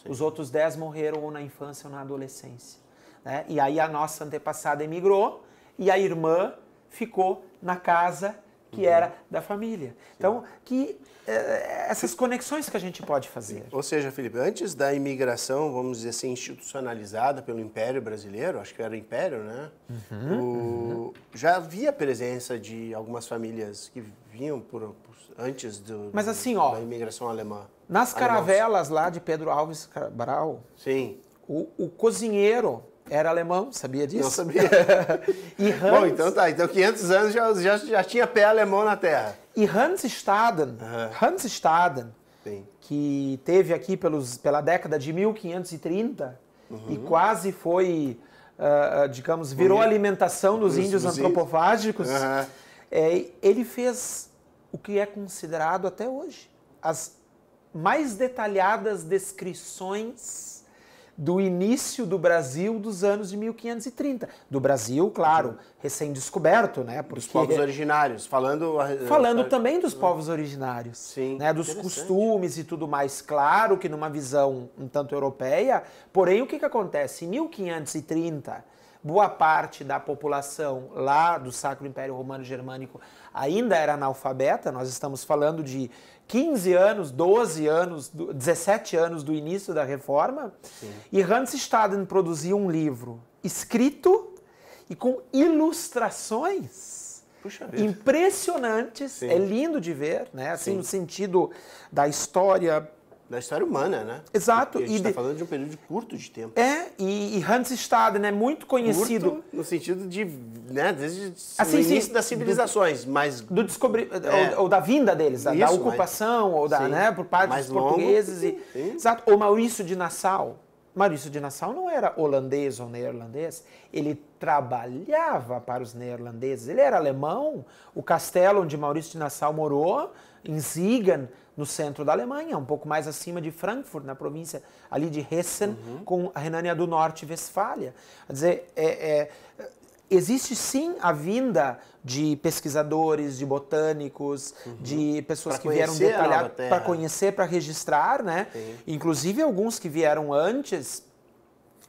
Os outros 10 morreram ou na infância ou na adolescência. Né? E aí a nossa antepassada emigrou e a irmã ficou na casa que era da família. Então, essas conexões que a gente pode fazer. Ou seja, Felipe, antes da imigração, vamos dizer assim, institucionalizada pelo Império Brasileiro, acho que era o Império, né? Já havia presença de algumas famílias que vinham antes da imigração alemã. Nas caravelas lá de Pedro Álvares Cabral, o cozinheiro era alemão, sabia disso? Não sabia. E Hans, bom, então tá. Então 500 anos já tinha pé alemão na terra. E Hans Staden, que teve aqui pela década de 1530 e quase foi, digamos, virou alimentação dos índios antropofágicos, ele fez o que é considerado até hoje as mais detalhadas descrições do início do Brasil dos anos de 1530. Do Brasil, claro, recém-descoberto, né? Porque, dos povos originários, falando também dos povos originários, né? Dos costumes e tudo mais. Claro que numa visão um tanto europeia, porém o que acontece? Em 1530, boa parte da população lá do Sacro Império Romano Germânico ainda era analfabeta, nós estamos falando de 15 anos, 12 anos, 17 anos do início da Reforma, e Hans Staden produziu um livro escrito e com ilustrações impressionantes, é lindo de ver, né? Assim, no sentido da história... Da história humana, né? Exato. Porque a gente está falando de um período curto de tempo. E Hans Staden é muito conhecido... Curto no sentido de, né, desde o início das civilizações, mas... Do ou da vinda deles, da ocupação, ou da, né, por parte dos portugueses. Exato. O Maurício de Nassau, Maurício de Nassau não era holandês ou neerlandês, ele trabalhava para os neerlandeses, ele era alemão. O castelo onde Maurício de Nassau morou, em Siegen, no centro da Alemanha, um pouco mais acima de Frankfurt, na província ali de Hessen, com a Renânia do Norte e Westfália. Quer dizer, existe sim a vinda de pesquisadores, de botânicos, de pessoas que vieram detalhar para conhecer, para registrar, né? Sim. Inclusive alguns que vieram antes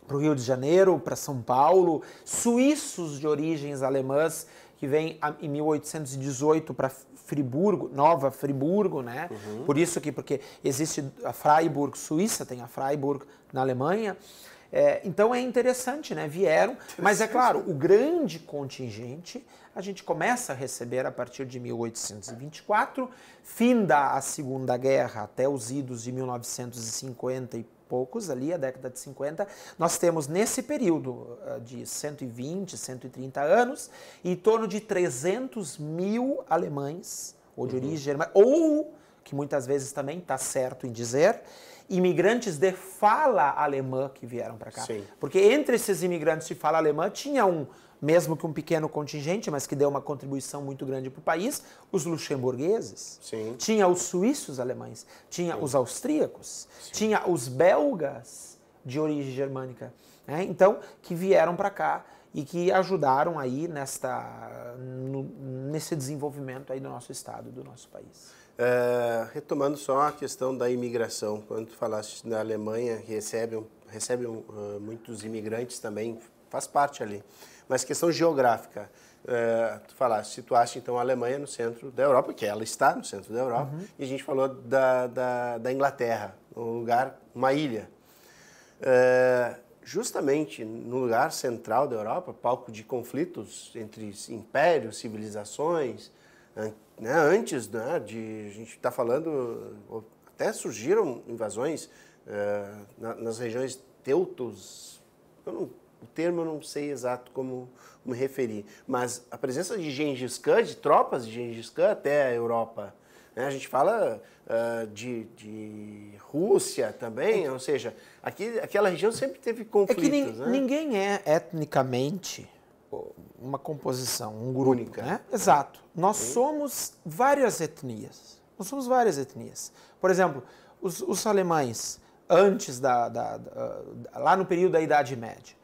para o Rio de Janeiro, para São Paulo, suíços de origens alemãs que vêm em 1818 para Friburgo, Nova Friburgo, né? Por isso que, porque existe a Freiburg, Suíça, tem a Freiburg na Alemanha. Então é interessante, né? Vieram, mas é claro, o grande contingente a gente começa a receber a partir de 1824, finda a Segunda Guerra até os idos de 1950 e poucos, ali, a década de 50, nós temos nesse período de 120, 130 anos, em torno de 300 mil alemães, ou de origem germânica, ou, que muitas vezes também está certo em dizer, imigrantes de fala alemã que vieram para cá. Sim. Porque entre esses imigrantes de fala alemã tinha mesmo que um pequeno contingente, mas que deu uma contribuição muito grande para o país, os luxemburgueses. Sim. Tinha os suíços alemães, tinha os austríacos, tinha os belgas de origem germânica, né? Então, que vieram para cá e que ajudaram aí nesse desenvolvimento aí do nosso estado, do nosso país. Retomando só a questão da imigração, quando tu falaste da Alemanha, recebem muitos imigrantes também, faz parte ali. Mas questão geográfica, tu falaste, situaste então a Alemanha no centro da Europa, que ela está no centro da Europa, e a gente falou da Inglaterra, um lugar, uma ilha. Justamente no lugar central da Europa, palco de conflitos entre impérios, civilizações, né, antes, né, a gente está falando, até surgiram invasões nas regiões teutos, o termo eu não sei exato como me referir, mas a presença de Gengis Khan, de tropas de Gengis Khan até a Europa, né, a gente fala de Rússia também, ou seja, aquela região sempre teve conflitos. É que ninguém é etnicamente uma composição, um grupo, única, né? Exato. Nós somos várias etnias. Por exemplo, os alemães, antes lá no período da Idade Média,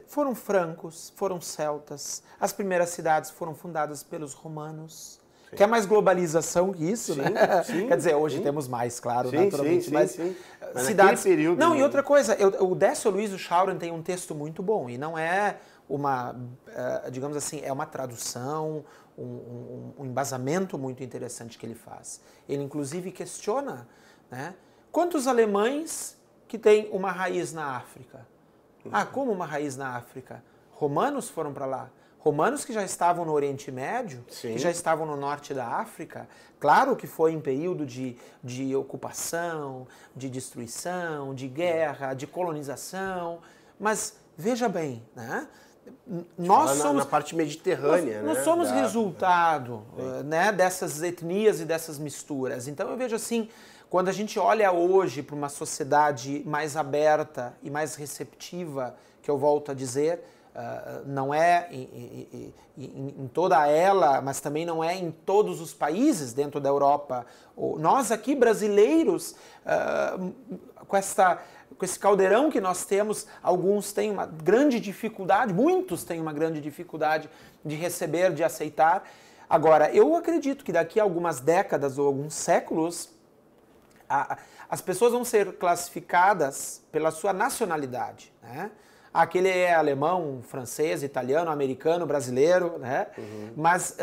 foram francos, foram celtas, as primeiras cidades foram fundadas pelos romanos. Sim. Quer mais globalização que isso, sim, né? Sim, quer dizer, hoje temos mais, claro, naturalmente. Mas cidades... período... Não, e outra coisa, o Décio Luiz Schauren tem um texto muito bom, e não é uma, digamos assim, é uma tradução, um embasamento muito interessante que ele faz. Ele, inclusive, questiona, né, quantos alemães que têm uma raiz na África? Como uma raiz na África? Romanos foram para lá. Romanos que já estavam no Oriente Médio, que já estavam no norte da África. Claro que foi em período de ocupação, de destruição, de guerra, de colonização. Mas, veja bem, né? Nós somos na parte mediterrânea, nós somos resultado, né, dessas etnias e dessas misturas. Então eu vejo assim, quando a gente olha hoje para uma sociedade mais aberta e mais receptiva, que eu volto a dizer, não é em toda ela, mas também não é em todos os países dentro da Europa. Nós aqui brasileiros, com esse caldeirão que nós temos, alguns têm uma grande dificuldade, muitos têm uma grande dificuldade de receber, de aceitar. Agora, eu acredito que daqui a algumas décadas ou alguns séculos, as pessoas vão ser classificadas pela sua nacionalidade, né? Aquele é alemão, francês, italiano, americano, brasileiro, né? Mas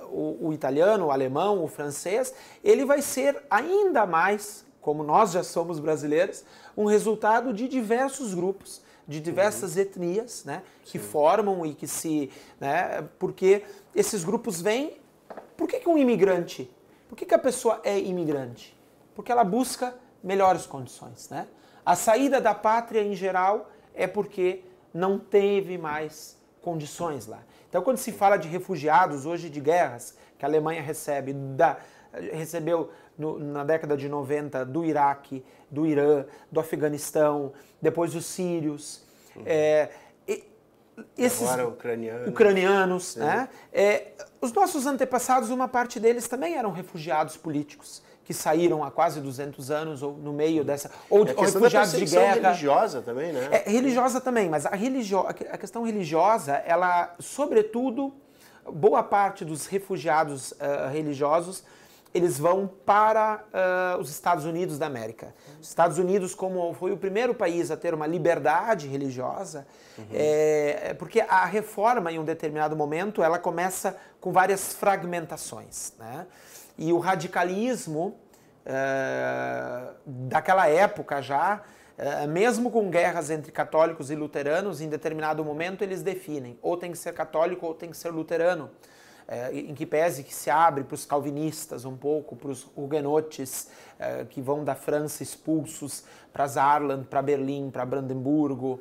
o italiano, o alemão, o francês, ele vai ser ainda mais, como nós já somos brasileiros, um resultado de diversos grupos, de diversas etnias, né? Que formam e que se... né? Porque esses grupos vêm... Por que um imigrante? Por que a pessoa é imigrante? Porque ela busca melhores condições, né? A saída da pátria, em geral, é porque não teve mais condições lá. Então, quando se fala de refugiados, hoje de guerras, que a Alemanha recebe recebeu na década de 90 do Iraque, do Irã, do Afeganistão, depois os sírios, agora ucranianos, né? Os nossos antepassados, uma parte deles também eram refugiados políticos, que saíram há quase 200 anos ou no meio dessa... Ou refugiados de guerra. Religiosa também, né? Religiosa também, mas a questão religiosa, ela, sobretudo, boa parte dos refugiados religiosos, eles vão para os Estados Unidos da América. Os Estados Unidos, como foi o primeiro país a ter uma liberdade religiosa, porque a reforma, em um determinado momento, ela começa com várias fragmentações, né? E o radicalismo daquela época já, mesmo com guerras entre católicos e luteranos, em determinado momento eles definem, ou tem que ser católico ou tem que ser luterano. Em que pese que se abre para os calvinistas um pouco, para os huguenotes que vão da França expulsos para Saarland, para Berlim, para Brandemburgo,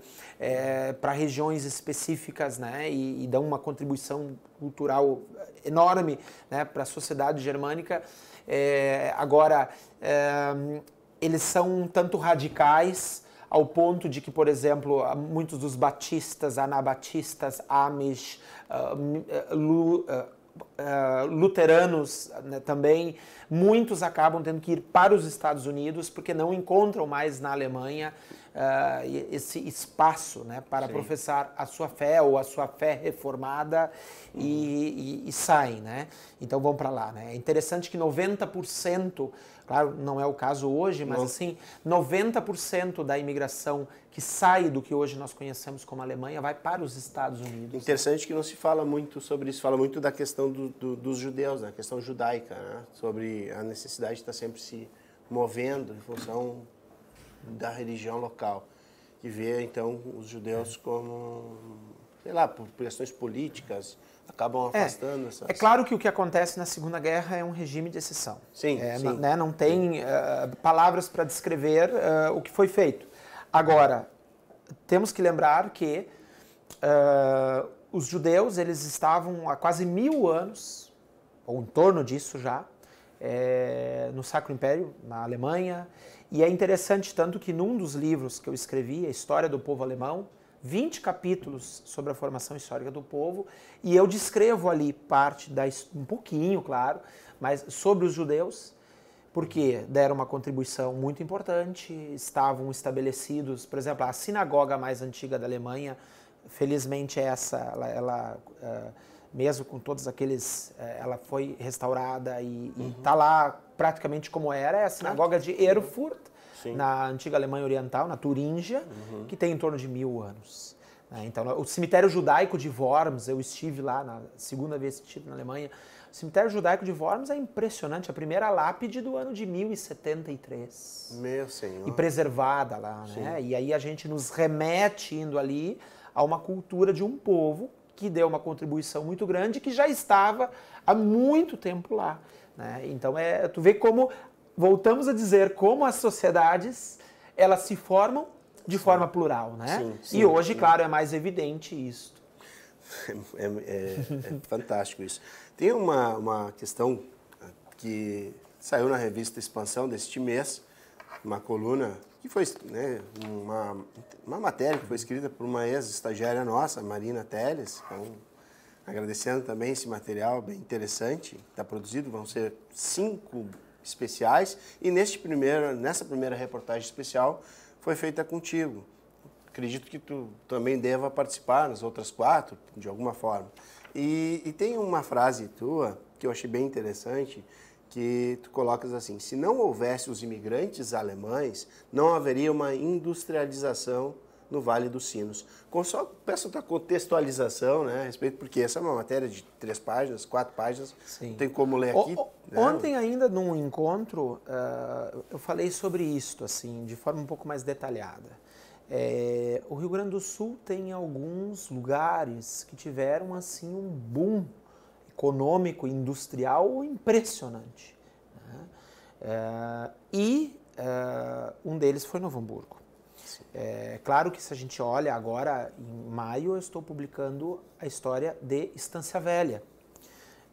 para regiões específicas, né, e dão uma contribuição cultural enorme, né, para a sociedade germânica. Agora, eles são um tanto radicais, ao ponto de que, por exemplo, muitos dos batistas, anabatistas, Amish, luteranos, né, também, muitos acabam tendo que ir para os Estados Unidos porque não encontram mais na Alemanha esse espaço, né, para professar a sua fé ou a sua fé reformada e saem, né? Então vão para lá, né? É interessante que 90%, claro, não é o caso hoje, mas assim, 90% da imigração que sai do que hoje nós conhecemos como Alemanha vai para os Estados Unidos. Interessante que não se fala muito sobre isso, fala muito da questão dos judeus, né? A questão judaica, né? Sobre a necessidade de estar sempre se movendo em função da religião local, e vê então os judeus como, sei lá, por questões políticas, acabam afastando essas... É claro que o que acontece na Segunda Guerra é um regime de exceção. Sim, sim. Né, não tem palavras para descrever o que foi feito. Agora, temos que lembrar que os judeus, eles estavam há quase 1000 anos, ou em torno disso já, no Sacro Império, na Alemanha. E é interessante tanto que num dos livros que eu escrevi, A História do Povo Alemão, 20 capítulos sobre a formação histórica do povo, e eu descrevo ali parte, um pouquinho, claro, mas sobre os judeus, porque deram uma contribuição muito importante, estavam estabelecidos, por exemplo, a sinagoga mais antiga da Alemanha, felizmente ela mesmo com todos aqueles, ela foi restaurada e está lá praticamente como era, é a sinagoga de Erfurt, na antiga Alemanha Oriental, na Turíngia, que tem em torno de 1000 anos. Então, o cemitério judaico de Worms, eu estive lá, na segunda vez que estive na Alemanha, o cemitério judaico de Worms é impressionante, a primeira lápide do ano de 1073. Meu Senhor. E preservada lá, né? E aí a gente nos remete indo ali a uma cultura de um povo que deu uma contribuição muito grande, que já estava há muito tempo lá, né? Então, tu vê como, voltamos a dizer, como as sociedades, elas se formam de forma plural, né? Sim, e hoje, claro, é mais evidente isso. É fantástico isso. Tem uma questão que saiu na revista Expansão deste mês, uma coluna que foi, né, uma matéria que foi escrita por uma ex-estagiária nossa, Marina Teles, então, agradecendo também esse material bem interessante, está produzido, vão ser 5 especiais, e nessa primeira reportagem especial foi feita contigo. Acredito que tu também deva participar nas outras 4, de alguma forma. E tem uma frase tua que eu achei bem interessante, que tu colocas assim: se não houvesse os imigrantes alemães, não haveria uma industrialização no Vale dos Sinos. Só peço a tua contextualização, né, a respeito, porque essa é uma matéria de 3 páginas, 4 páginas, não tem como ler aqui. Ontem ainda num encontro, eu falei sobre isto, assim, de forma um pouco mais detalhada. O Rio Grande do Sul tem alguns lugares que tiveram assim um boom econômico, industrial impressionante, né? Um deles foi Novo Hamburgo. Claro que se a gente olha agora, em maio, eu estou publicando a história de Estância Velha.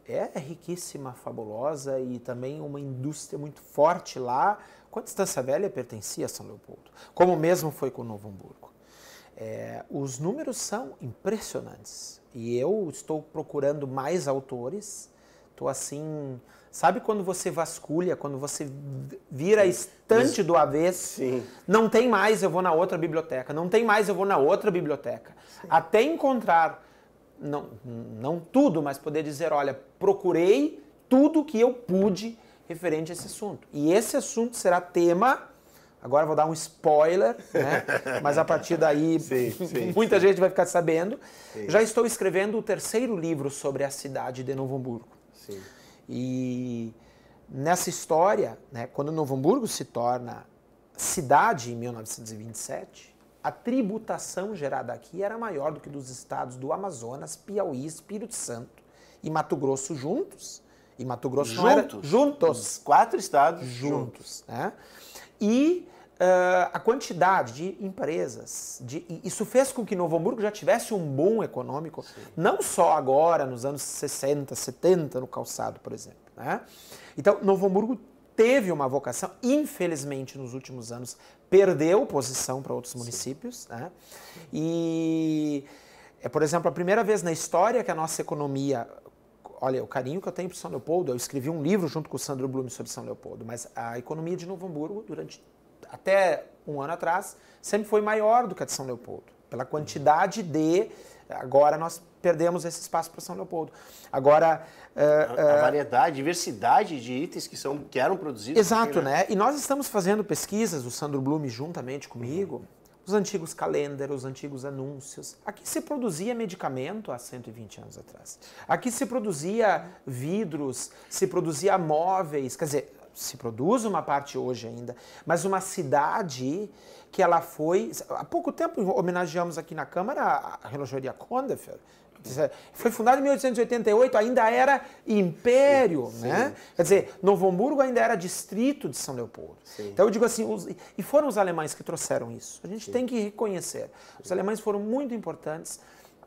é riquíssima, fabulosa e também uma indústria muito forte lá. Quando Estância Velha pertencia a São Leopoldo, como mesmo foi com Novo Hamburgo. Os números são impressionantes e eu estou procurando mais autores. Estou assim, sabe quando você vasculha, quando você vira a estante do avesso? Sim. Não tem mais, eu vou na outra biblioteca. Não tem mais, eu vou na outra biblioteca. Sim. Até encontrar, não tudo, mas poder dizer, olha, procurei tudo que eu pude referente a esse assunto. E esse assunto será tema, agora vou dar um spoiler, né? Mas a partir daí muita gente vai ficar sabendo. Sim. Já estou escrevendo o 3º livro sobre a cidade de Novo Hamburgo. Sim. E nessa história, né, quando Novo Hamburgo se torna cidade em 1927, a tributação gerada aqui era maior do que dos estados do Amazonas, Piauí, Espírito Santo e Mato Grosso juntos. E Mato Grosso juntos. Os 4 estados juntos. Né? E a quantidade de empresas, isso fez com que Novo Hamburgo já tivesse um boom econômico, sim, não só agora, nos anos 60, 70, no calçado, por exemplo. Né? Então, Novo Hamburgo teve uma vocação, infelizmente, nos últimos anos, perdeu posição para outros municípios. Né? E, por exemplo, a primeira vez na história que a nossa economia... Olha, o carinho que eu tenho para São Leopoldo, eu escrevi um livro junto com o Sandro Blume sobre São Leopoldo, mas a economia de Novo Hamburgo, até um ano atrás, sempre foi maior do que a de São Leopoldo. Pela quantidade de... Agora nós perdemos esse espaço para São Leopoldo. Agora... a variedade, diversidade de itens que eram produzidos. Exato, aqui, né? E nós estamos fazendo pesquisas, o Sandro Blume juntamente comigo, os antigos calendars, os antigos anúncios. Aqui se produzia medicamento há 120 anos atrás. Aqui se produzia vidros, se produzia móveis, quer dizer, se produz uma parte hoje ainda, mas uma cidade que ela foi... Há pouco tempo homenageamos aqui na Câmara a relojoaria Condefer. Foi fundada em 1888, ainda era império, sim, né? Sim. Quer dizer, Novo Hamburgo ainda era distrito de São Leopoldo. Sim. Então eu digo assim, e foram os alemães que trouxeram isso. A gente tem que reconhecer. Os alemães foram muito importantes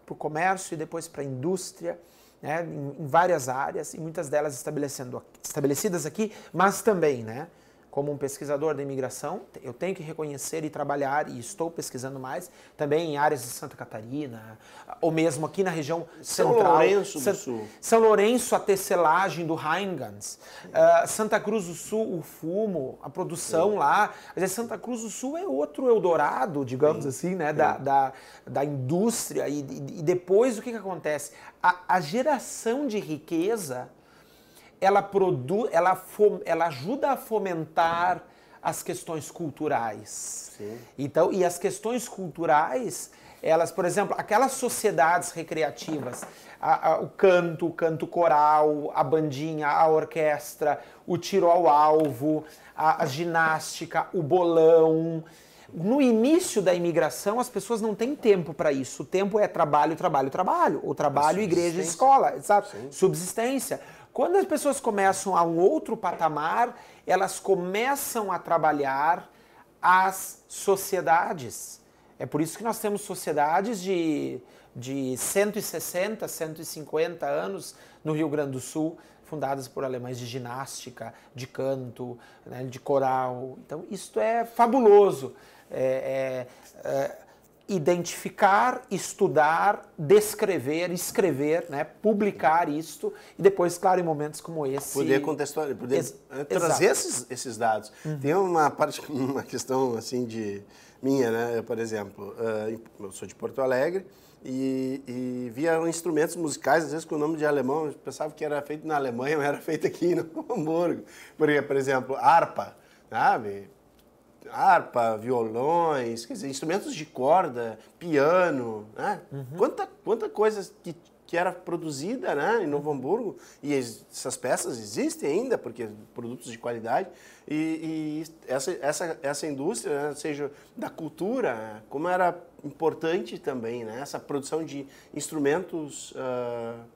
para o comércio e depois para a indústria, né? Em várias áreas, e muitas delas estabelecidas aqui, mas também, né? Como um pesquisador da imigração, eu tenho que reconhecer e trabalhar, e estou pesquisando mais, também em áreas de Santa Catarina, ou mesmo aqui na região central. São Lourenço do Sul. São Lourenço, a tecelagem do Rheingans. Santa Cruz do Sul, o fumo, a produção lá. Mas Santa Cruz do Sul é outro Eldorado, digamos assim, né, da indústria. E depois o que acontece? A geração de riqueza... Ela ajuda a fomentar as questões culturais. Sim. Então, e as questões culturais, elas, por exemplo, aquelas sociedades recreativas, o canto coral, a bandinha, a orquestra, o tiro ao alvo, a ginástica, o bolão. No início da imigração, as pessoas não têm tempo para isso. O tempo é trabalho, ou trabalho, igreja, escola, sabe? Subsistência. Quando as pessoas começam a um outro patamar, elas começam a trabalhar as sociedades. É por isso que nós temos sociedades de 160, 150 anos no Rio Grande do Sul, fundadas por alemães de ginástica, de canto, né, de coral. Então, isso é fabuloso. Identificar, estudar, descrever, escrever, né, publicar isto e depois, claro, em momentos como esse... Poder contextualizar, poder trazer esses dados. Tem uma questão assim minha, né? Por exemplo, eu sou de Porto Alegre e via instrumentos musicais, às vezes com o nome de alemão, eu pensava que era feito na Alemanha, mas era feito aqui em Novo Hamburgo. Porque, por exemplo, harpa, sabe? Harpa, violões, quer dizer, instrumentos de corda, piano, né? Quanta coisa que era produzida, né, em Novo Hamburgo, e essas peças existem ainda, porque produtos de qualidade, e essa indústria, né, seja da cultura, como era importante também, né, essa produção de instrumentos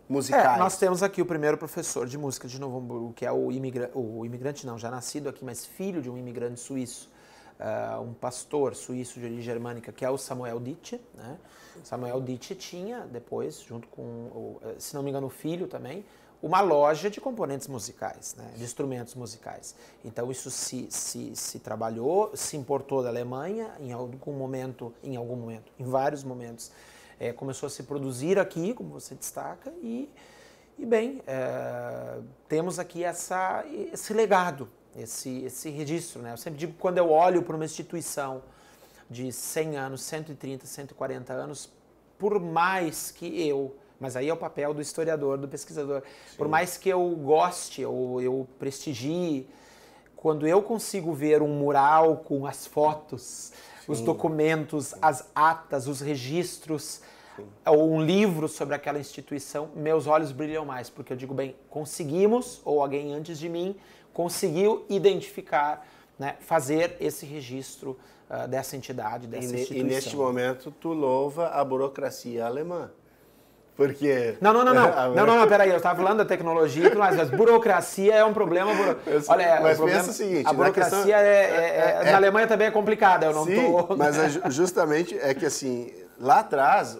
musicais. Nós temos aqui o primeiro professor de música de Novo Hamburgo, que é o imigrante não, já nascido aqui, mas filho de um imigrante suíço, um pastor suíço de origem germânica, que é o Samuel Dietz, né? Samuel Dietz tinha depois, junto com, se não me engano, o filho também, uma loja de componentes musicais, né, de instrumentos musicais. Então isso se trabalhou, se importou da Alemanha em vários momentos. Começou a se produzir aqui, como você destaca, e bem, temos aqui esse legado, esse registro, né? Eu sempre digo que quando eu olho para uma instituição de 100 anos, 130, 140 anos, por mais que mas aí é o papel do historiador, do pesquisador, sim, por mais que eu goste ou eu prestigie, quando eu consigo ver um mural com as fotos, sim, os documentos, sim, as atas, os registros, sim, ou um livro sobre aquela instituição, meus olhos brilham mais, porque eu digo, bem, conseguimos, ou alguém antes de mim, conseguiu identificar, né, fazer esse registro dessa entidade, dessa instituição. E neste momento tu louva a burocracia alemã. Porque... Não, peraí, eu estava falando da tecnologia e tudo mais, mas burocracia é um problema. Olha, mas pensa o seguinte... A burocracia na Alemanha também é complicada, eu não tô... mas justamente é que assim, lá atrás,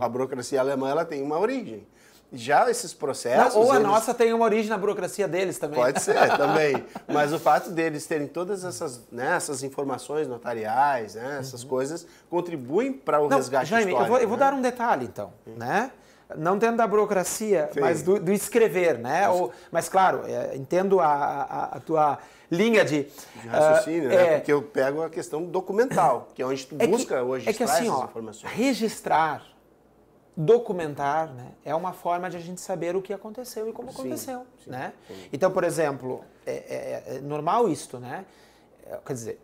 a burocracia alemã ela tem uma origem. Já esses processos... Ou a nossa tem uma origem na burocracia deles também. Pode ser, também. Mas o fato deles terem todas essas informações notariais, né, essas coisas, contribuem para o resgate Jaime, histórico. Eu vou dar um detalhe, então, né? Não tendo da burocracia, sim, mas do escrever, né? Mas, claro, entendo a tua linha de raciocínio, né? Porque eu pego a questão documental, que é onde tu busca hoje extrair assim, essas informações. Registrar, documentar, né, é uma forma de a gente saber o que aconteceu e como aconteceu, sim, né? Sim. Então, por exemplo, é normal isto, né? Quer dizer,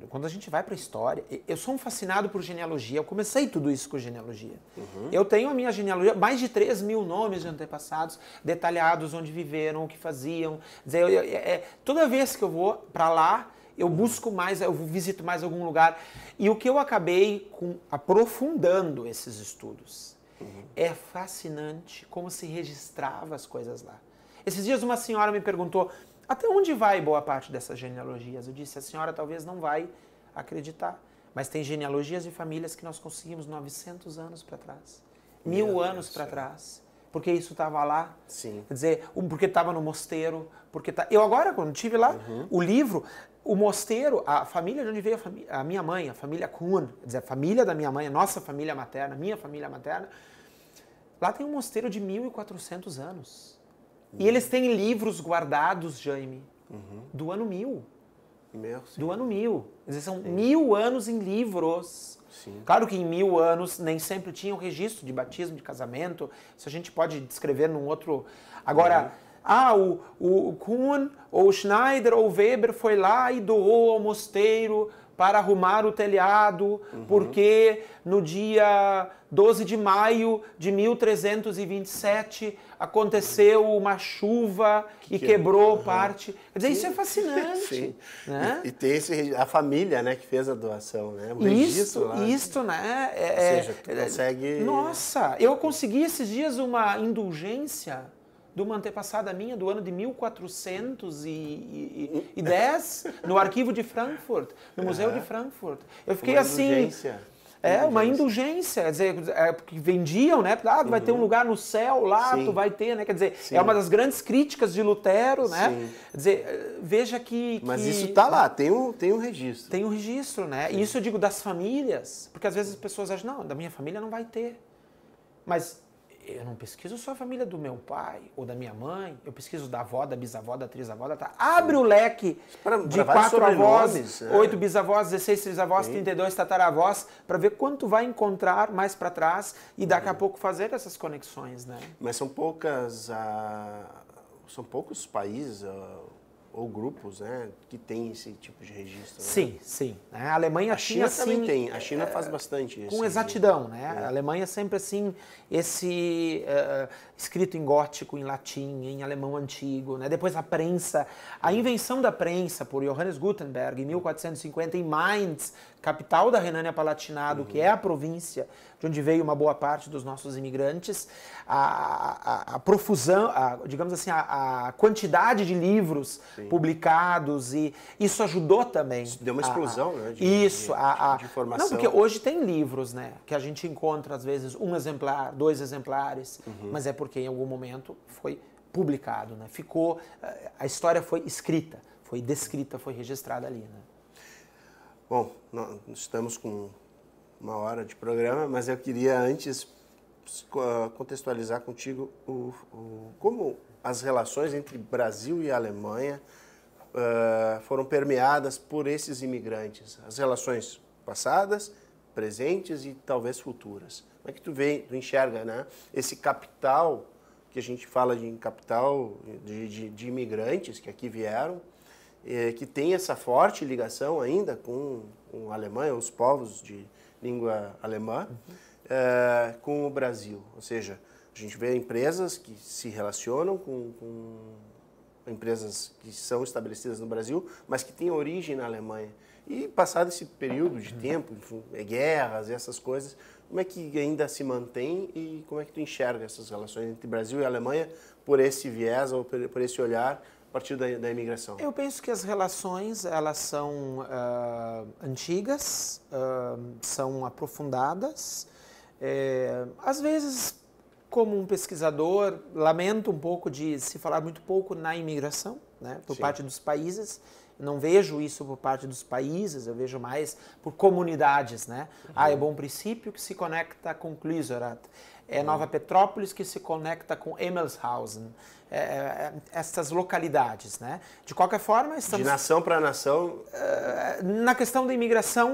quando a gente vai para a história, eu sou um fascinado por genealogia, eu comecei tudo isso com genealogia. Uhum. Eu tenho a minha genealogia, mais de 3 mil nomes de antepassados, detalhados, onde viveram, o que faziam. Quer dizer, toda vez que eu vou para lá, eu busco mais, eu visito mais algum lugar. E o que eu acabei aprofundando esses estudos. Uhum. É fascinante como se registrava as coisas lá. Esses dias uma senhora me perguntou, até onde vai boa parte dessas genealogias? Eu disse, a senhora talvez não vai acreditar, mas tem genealogias de famílias que nós conseguimos 900 anos para trás, 1000 anos para trás, porque isso estava lá. Sim. Quer dizer, porque estava no mosteiro, porque eu agora, quando estive lá, o livro, o mosteiro, a família de onde veio a minha mãe, a família Kuhn, quer dizer, a família da minha mãe, a nossa família materna, minha família materna, lá tem um mosteiro de 1400 anos. E eles têm livros guardados, Jaime, do ano 1000. Do ano 1000. Quer dizer, são 1000 anos em livros. Sim. Claro que em 1000 anos nem sempre tinha o registro de batismo, de casamento. Isso a gente pode descrever num outro... Agora, o Kuhn, ou o Schneider, ou o Weber foi lá e doou ao mosteiro para arrumar o telhado, porque no dia 12 de maio de 1327 aconteceu uma chuva e quebrou parte. Quer dizer, isso é fascinante. Sim. Né? E tem a família, né, que fez a doação, né? O registro lá. Isto, né? Ou seja, tu consegue... Nossa, eu consegui esses dias uma indulgência de uma antepassada minha do ano de 1410 no arquivo de Frankfurt, no Museu de Frankfurt. Eu fiquei assim... uma indulgência, quer dizer, que vendiam, né? Vai ter um lugar no céu lá, sim, tu vai ter, né? Quer dizer, sim, é uma das grandes críticas de Lutero, né? Sim. Quer dizer, veja que... Mas isso tá lá, tem um registro. Tem um registro, né? Sim. E isso eu digo das famílias, porque às vezes as pessoas acham, não, da minha família não vai ter. Mas eu não pesquiso só a família do meu pai ou da minha mãe, eu pesquiso da avó, da bisavó, da trisavó, abre o leque de 4 avós, 8 bisavós, 16 trisavós, 32 tataravós, para ver quanto vai encontrar mais para trás e daqui a pouco fazer essas conexões, né? Mas são poucos países ou grupos, né, que tem esse tipo de registro. Sim, né? Sim. A Alemanha tinha, China também tem. A China faz bastante isso. Com exatidão, né? A Alemanha sempre assim, esse escrito em gótico, em latim, em alemão antigo, né? Depois a prensa, a invenção da prensa por Johannes Gutenberg em 1450 em Mainz, capital da Renânia-Palatinado, que é a província de onde veio uma boa parte dos nossos imigrantes, a profusão, digamos assim, a quantidade de livros publicados, e isso ajudou também. Isso deu uma explosão, né? De informação. Não, porque hoje tem livros, né, que a gente encontra, às vezes, um exemplar, 2 exemplares, mas é porque em algum momento foi publicado, né? Ficou, a história foi escrita, foi descrita, foi registrada ali, né? Bom, nós estamos com 1 hora de programa, mas eu queria antes contextualizar contigo como as relações entre Brasil e Alemanha foram permeadas por esses imigrantes, as relações passadas, presentes e talvez futuras. Como é que tu enxerga, né, esse capital, que a gente fala de capital de imigrantes que aqui vieram, que tem essa forte ligação ainda com a Alemanha, os povos de língua alemã, com o Brasil. Ou seja, a gente vê empresas que se relacionam com empresas que são estabelecidas no Brasil, mas que têm origem na Alemanha. E passado esse período de tempo, enfim, guerras e essas coisas, como é que ainda se mantém e como é que tu enxerga essas relações entre Brasil e Alemanha por esse viés ou por esse olhar a partir da imigração? Eu penso que as relações, elas são antigas, são aprofundadas. Às vezes, como um pesquisador, lamento um pouco de se falar muito pouco na imigração, né, por parte dos países. Não vejo isso por parte dos países, eu vejo mais por comunidades, né? É Bom Princípio que se conecta com Glyzorat, é Nova Petrópolis que se conecta com Emmelshausen, essas localidades, né? De qualquer forma, estamos... De nação para nação... Na questão da imigração,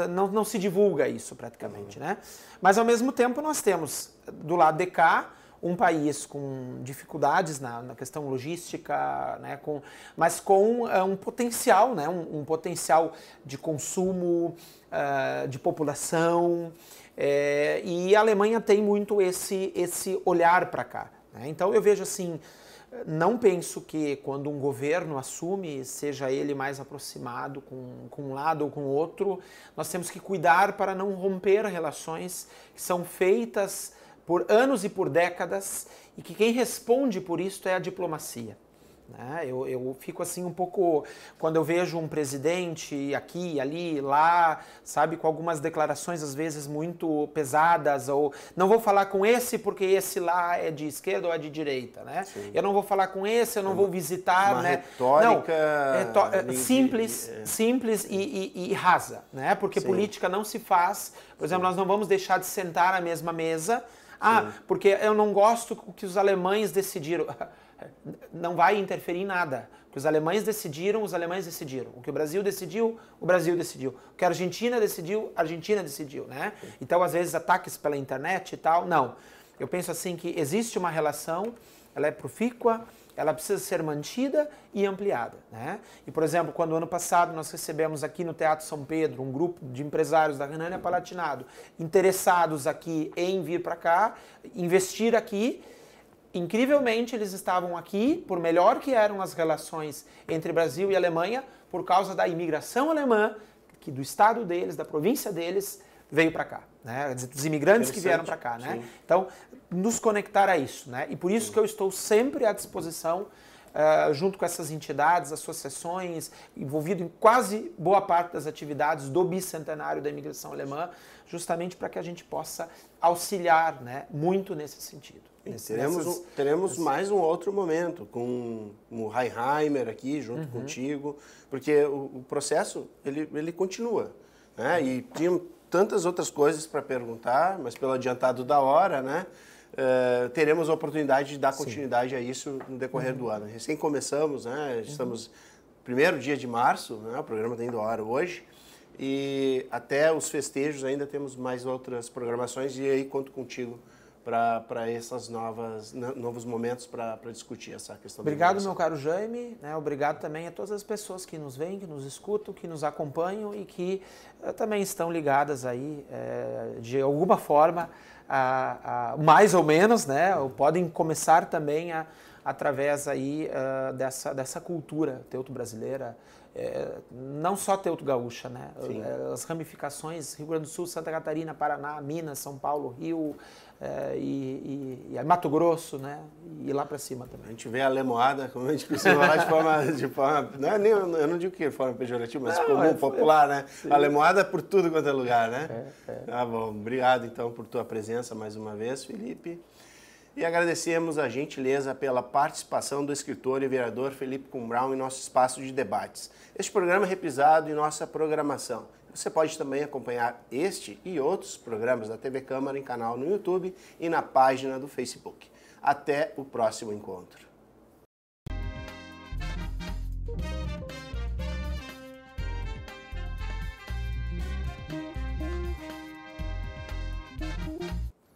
não se divulga isso praticamente, né? Mas, ao mesmo tempo, nós temos, do lado de cá, um país com dificuldades na questão logística, né, mas com um potencial, né, um potencial de consumo, de população, e a Alemanha tem muito esse olhar para cá, né? Então eu vejo assim, não penso que quando um governo assume, seja ele mais aproximado com um lado ou com o outro, nós temos que cuidar para não romper relações que são feitas por anos e por décadas, e que quem responde por isso é a diplomacia, né? Eu fico assim um pouco, quando eu vejo um presidente aqui, ali, lá, sabe, com algumas declarações às vezes muito pesadas, ou não vou falar com esse porque esse lá é de esquerda ou é de direita, né? Sim. Eu não vou falar com esse, eu não vou visitar, uma né? Retórica... Não, simples e rasa, né? Porque política não se faz, por exemplo, nós não vamos deixar de sentar à mesma mesa. Porque eu não gosto do que os alemães decidiram. Não vai interferir em nada. O que os alemães decidiram. O que o Brasil decidiu. O que a Argentina decidiu, né? Então, às vezes, ataques pela internet e tal. Não. Eu penso assim que existe uma relação, ela é profícua, ela precisa ser mantida e ampliada, né? E, por exemplo, quando ano passado nós recebemos aqui no Teatro São Pedro um grupo de empresários da Renânia-Palatinado interessados aqui em vir para cá, investir aqui, incrivelmente eles estavam aqui, por melhor que eram as relações entre Brasil e Alemanha, por causa da imigração alemã, que do estado deles, da província deles, veio para cá, né? Dos imigrantes que vieram para cá, né? Então, nos conectar a isso, né? E por isso que eu estou sempre à disposição, junto com essas entidades, associações, envolvido em quase boa parte das atividades do bicentenário da imigração alemã, justamente para que a gente possa auxiliar, né, muito nesse sentido. Teremos mais um outro momento com o Heiheimer aqui junto contigo, porque o processo ele continua, né? E tinha tantas outras coisas para perguntar, mas pelo adiantado da hora, né? Teremos a oportunidade de dar continuidade a isso no decorrer do ano. Recém começamos, né? Estamos no 1º dia de março, né? O programa está indo ao ar hoje, e até os festejos ainda temos mais outras programações, e aí conto contigo para esses novos momentos para discutir essa questão. Obrigado, meu caro Jaime, né? Obrigado também a todas as pessoas que nos veem, que nos escutam, que nos acompanham e que também estão ligadas aí, de alguma forma, mais ou menos, né? Ou podem começar também através aí, dessa cultura teuto-brasileira, não só teuto-gaúcha, né? As ramificações, Rio Grande do Sul, Santa Catarina, Paraná, Minas, São Paulo, Rio, e Mato Grosso, né? E lá para cima também. A gente vê a lemoada, como a gente costuma falar de forma eu não digo que de forma pejorativa, mas comum, popular, né? Sim. A lemoada por tudo quanto é lugar, né? Bom, obrigado então por tua presença mais uma vez, Felipe. E agradecemos a gentileza pela participação do escritor e vereador Felipe Kumbraun em nosso espaço de debates. Este programa é reprisado em nossa programação. Você pode também acompanhar este e outros programas da TV Câmara em canal no YouTube e na página do Facebook. Até o próximo encontro.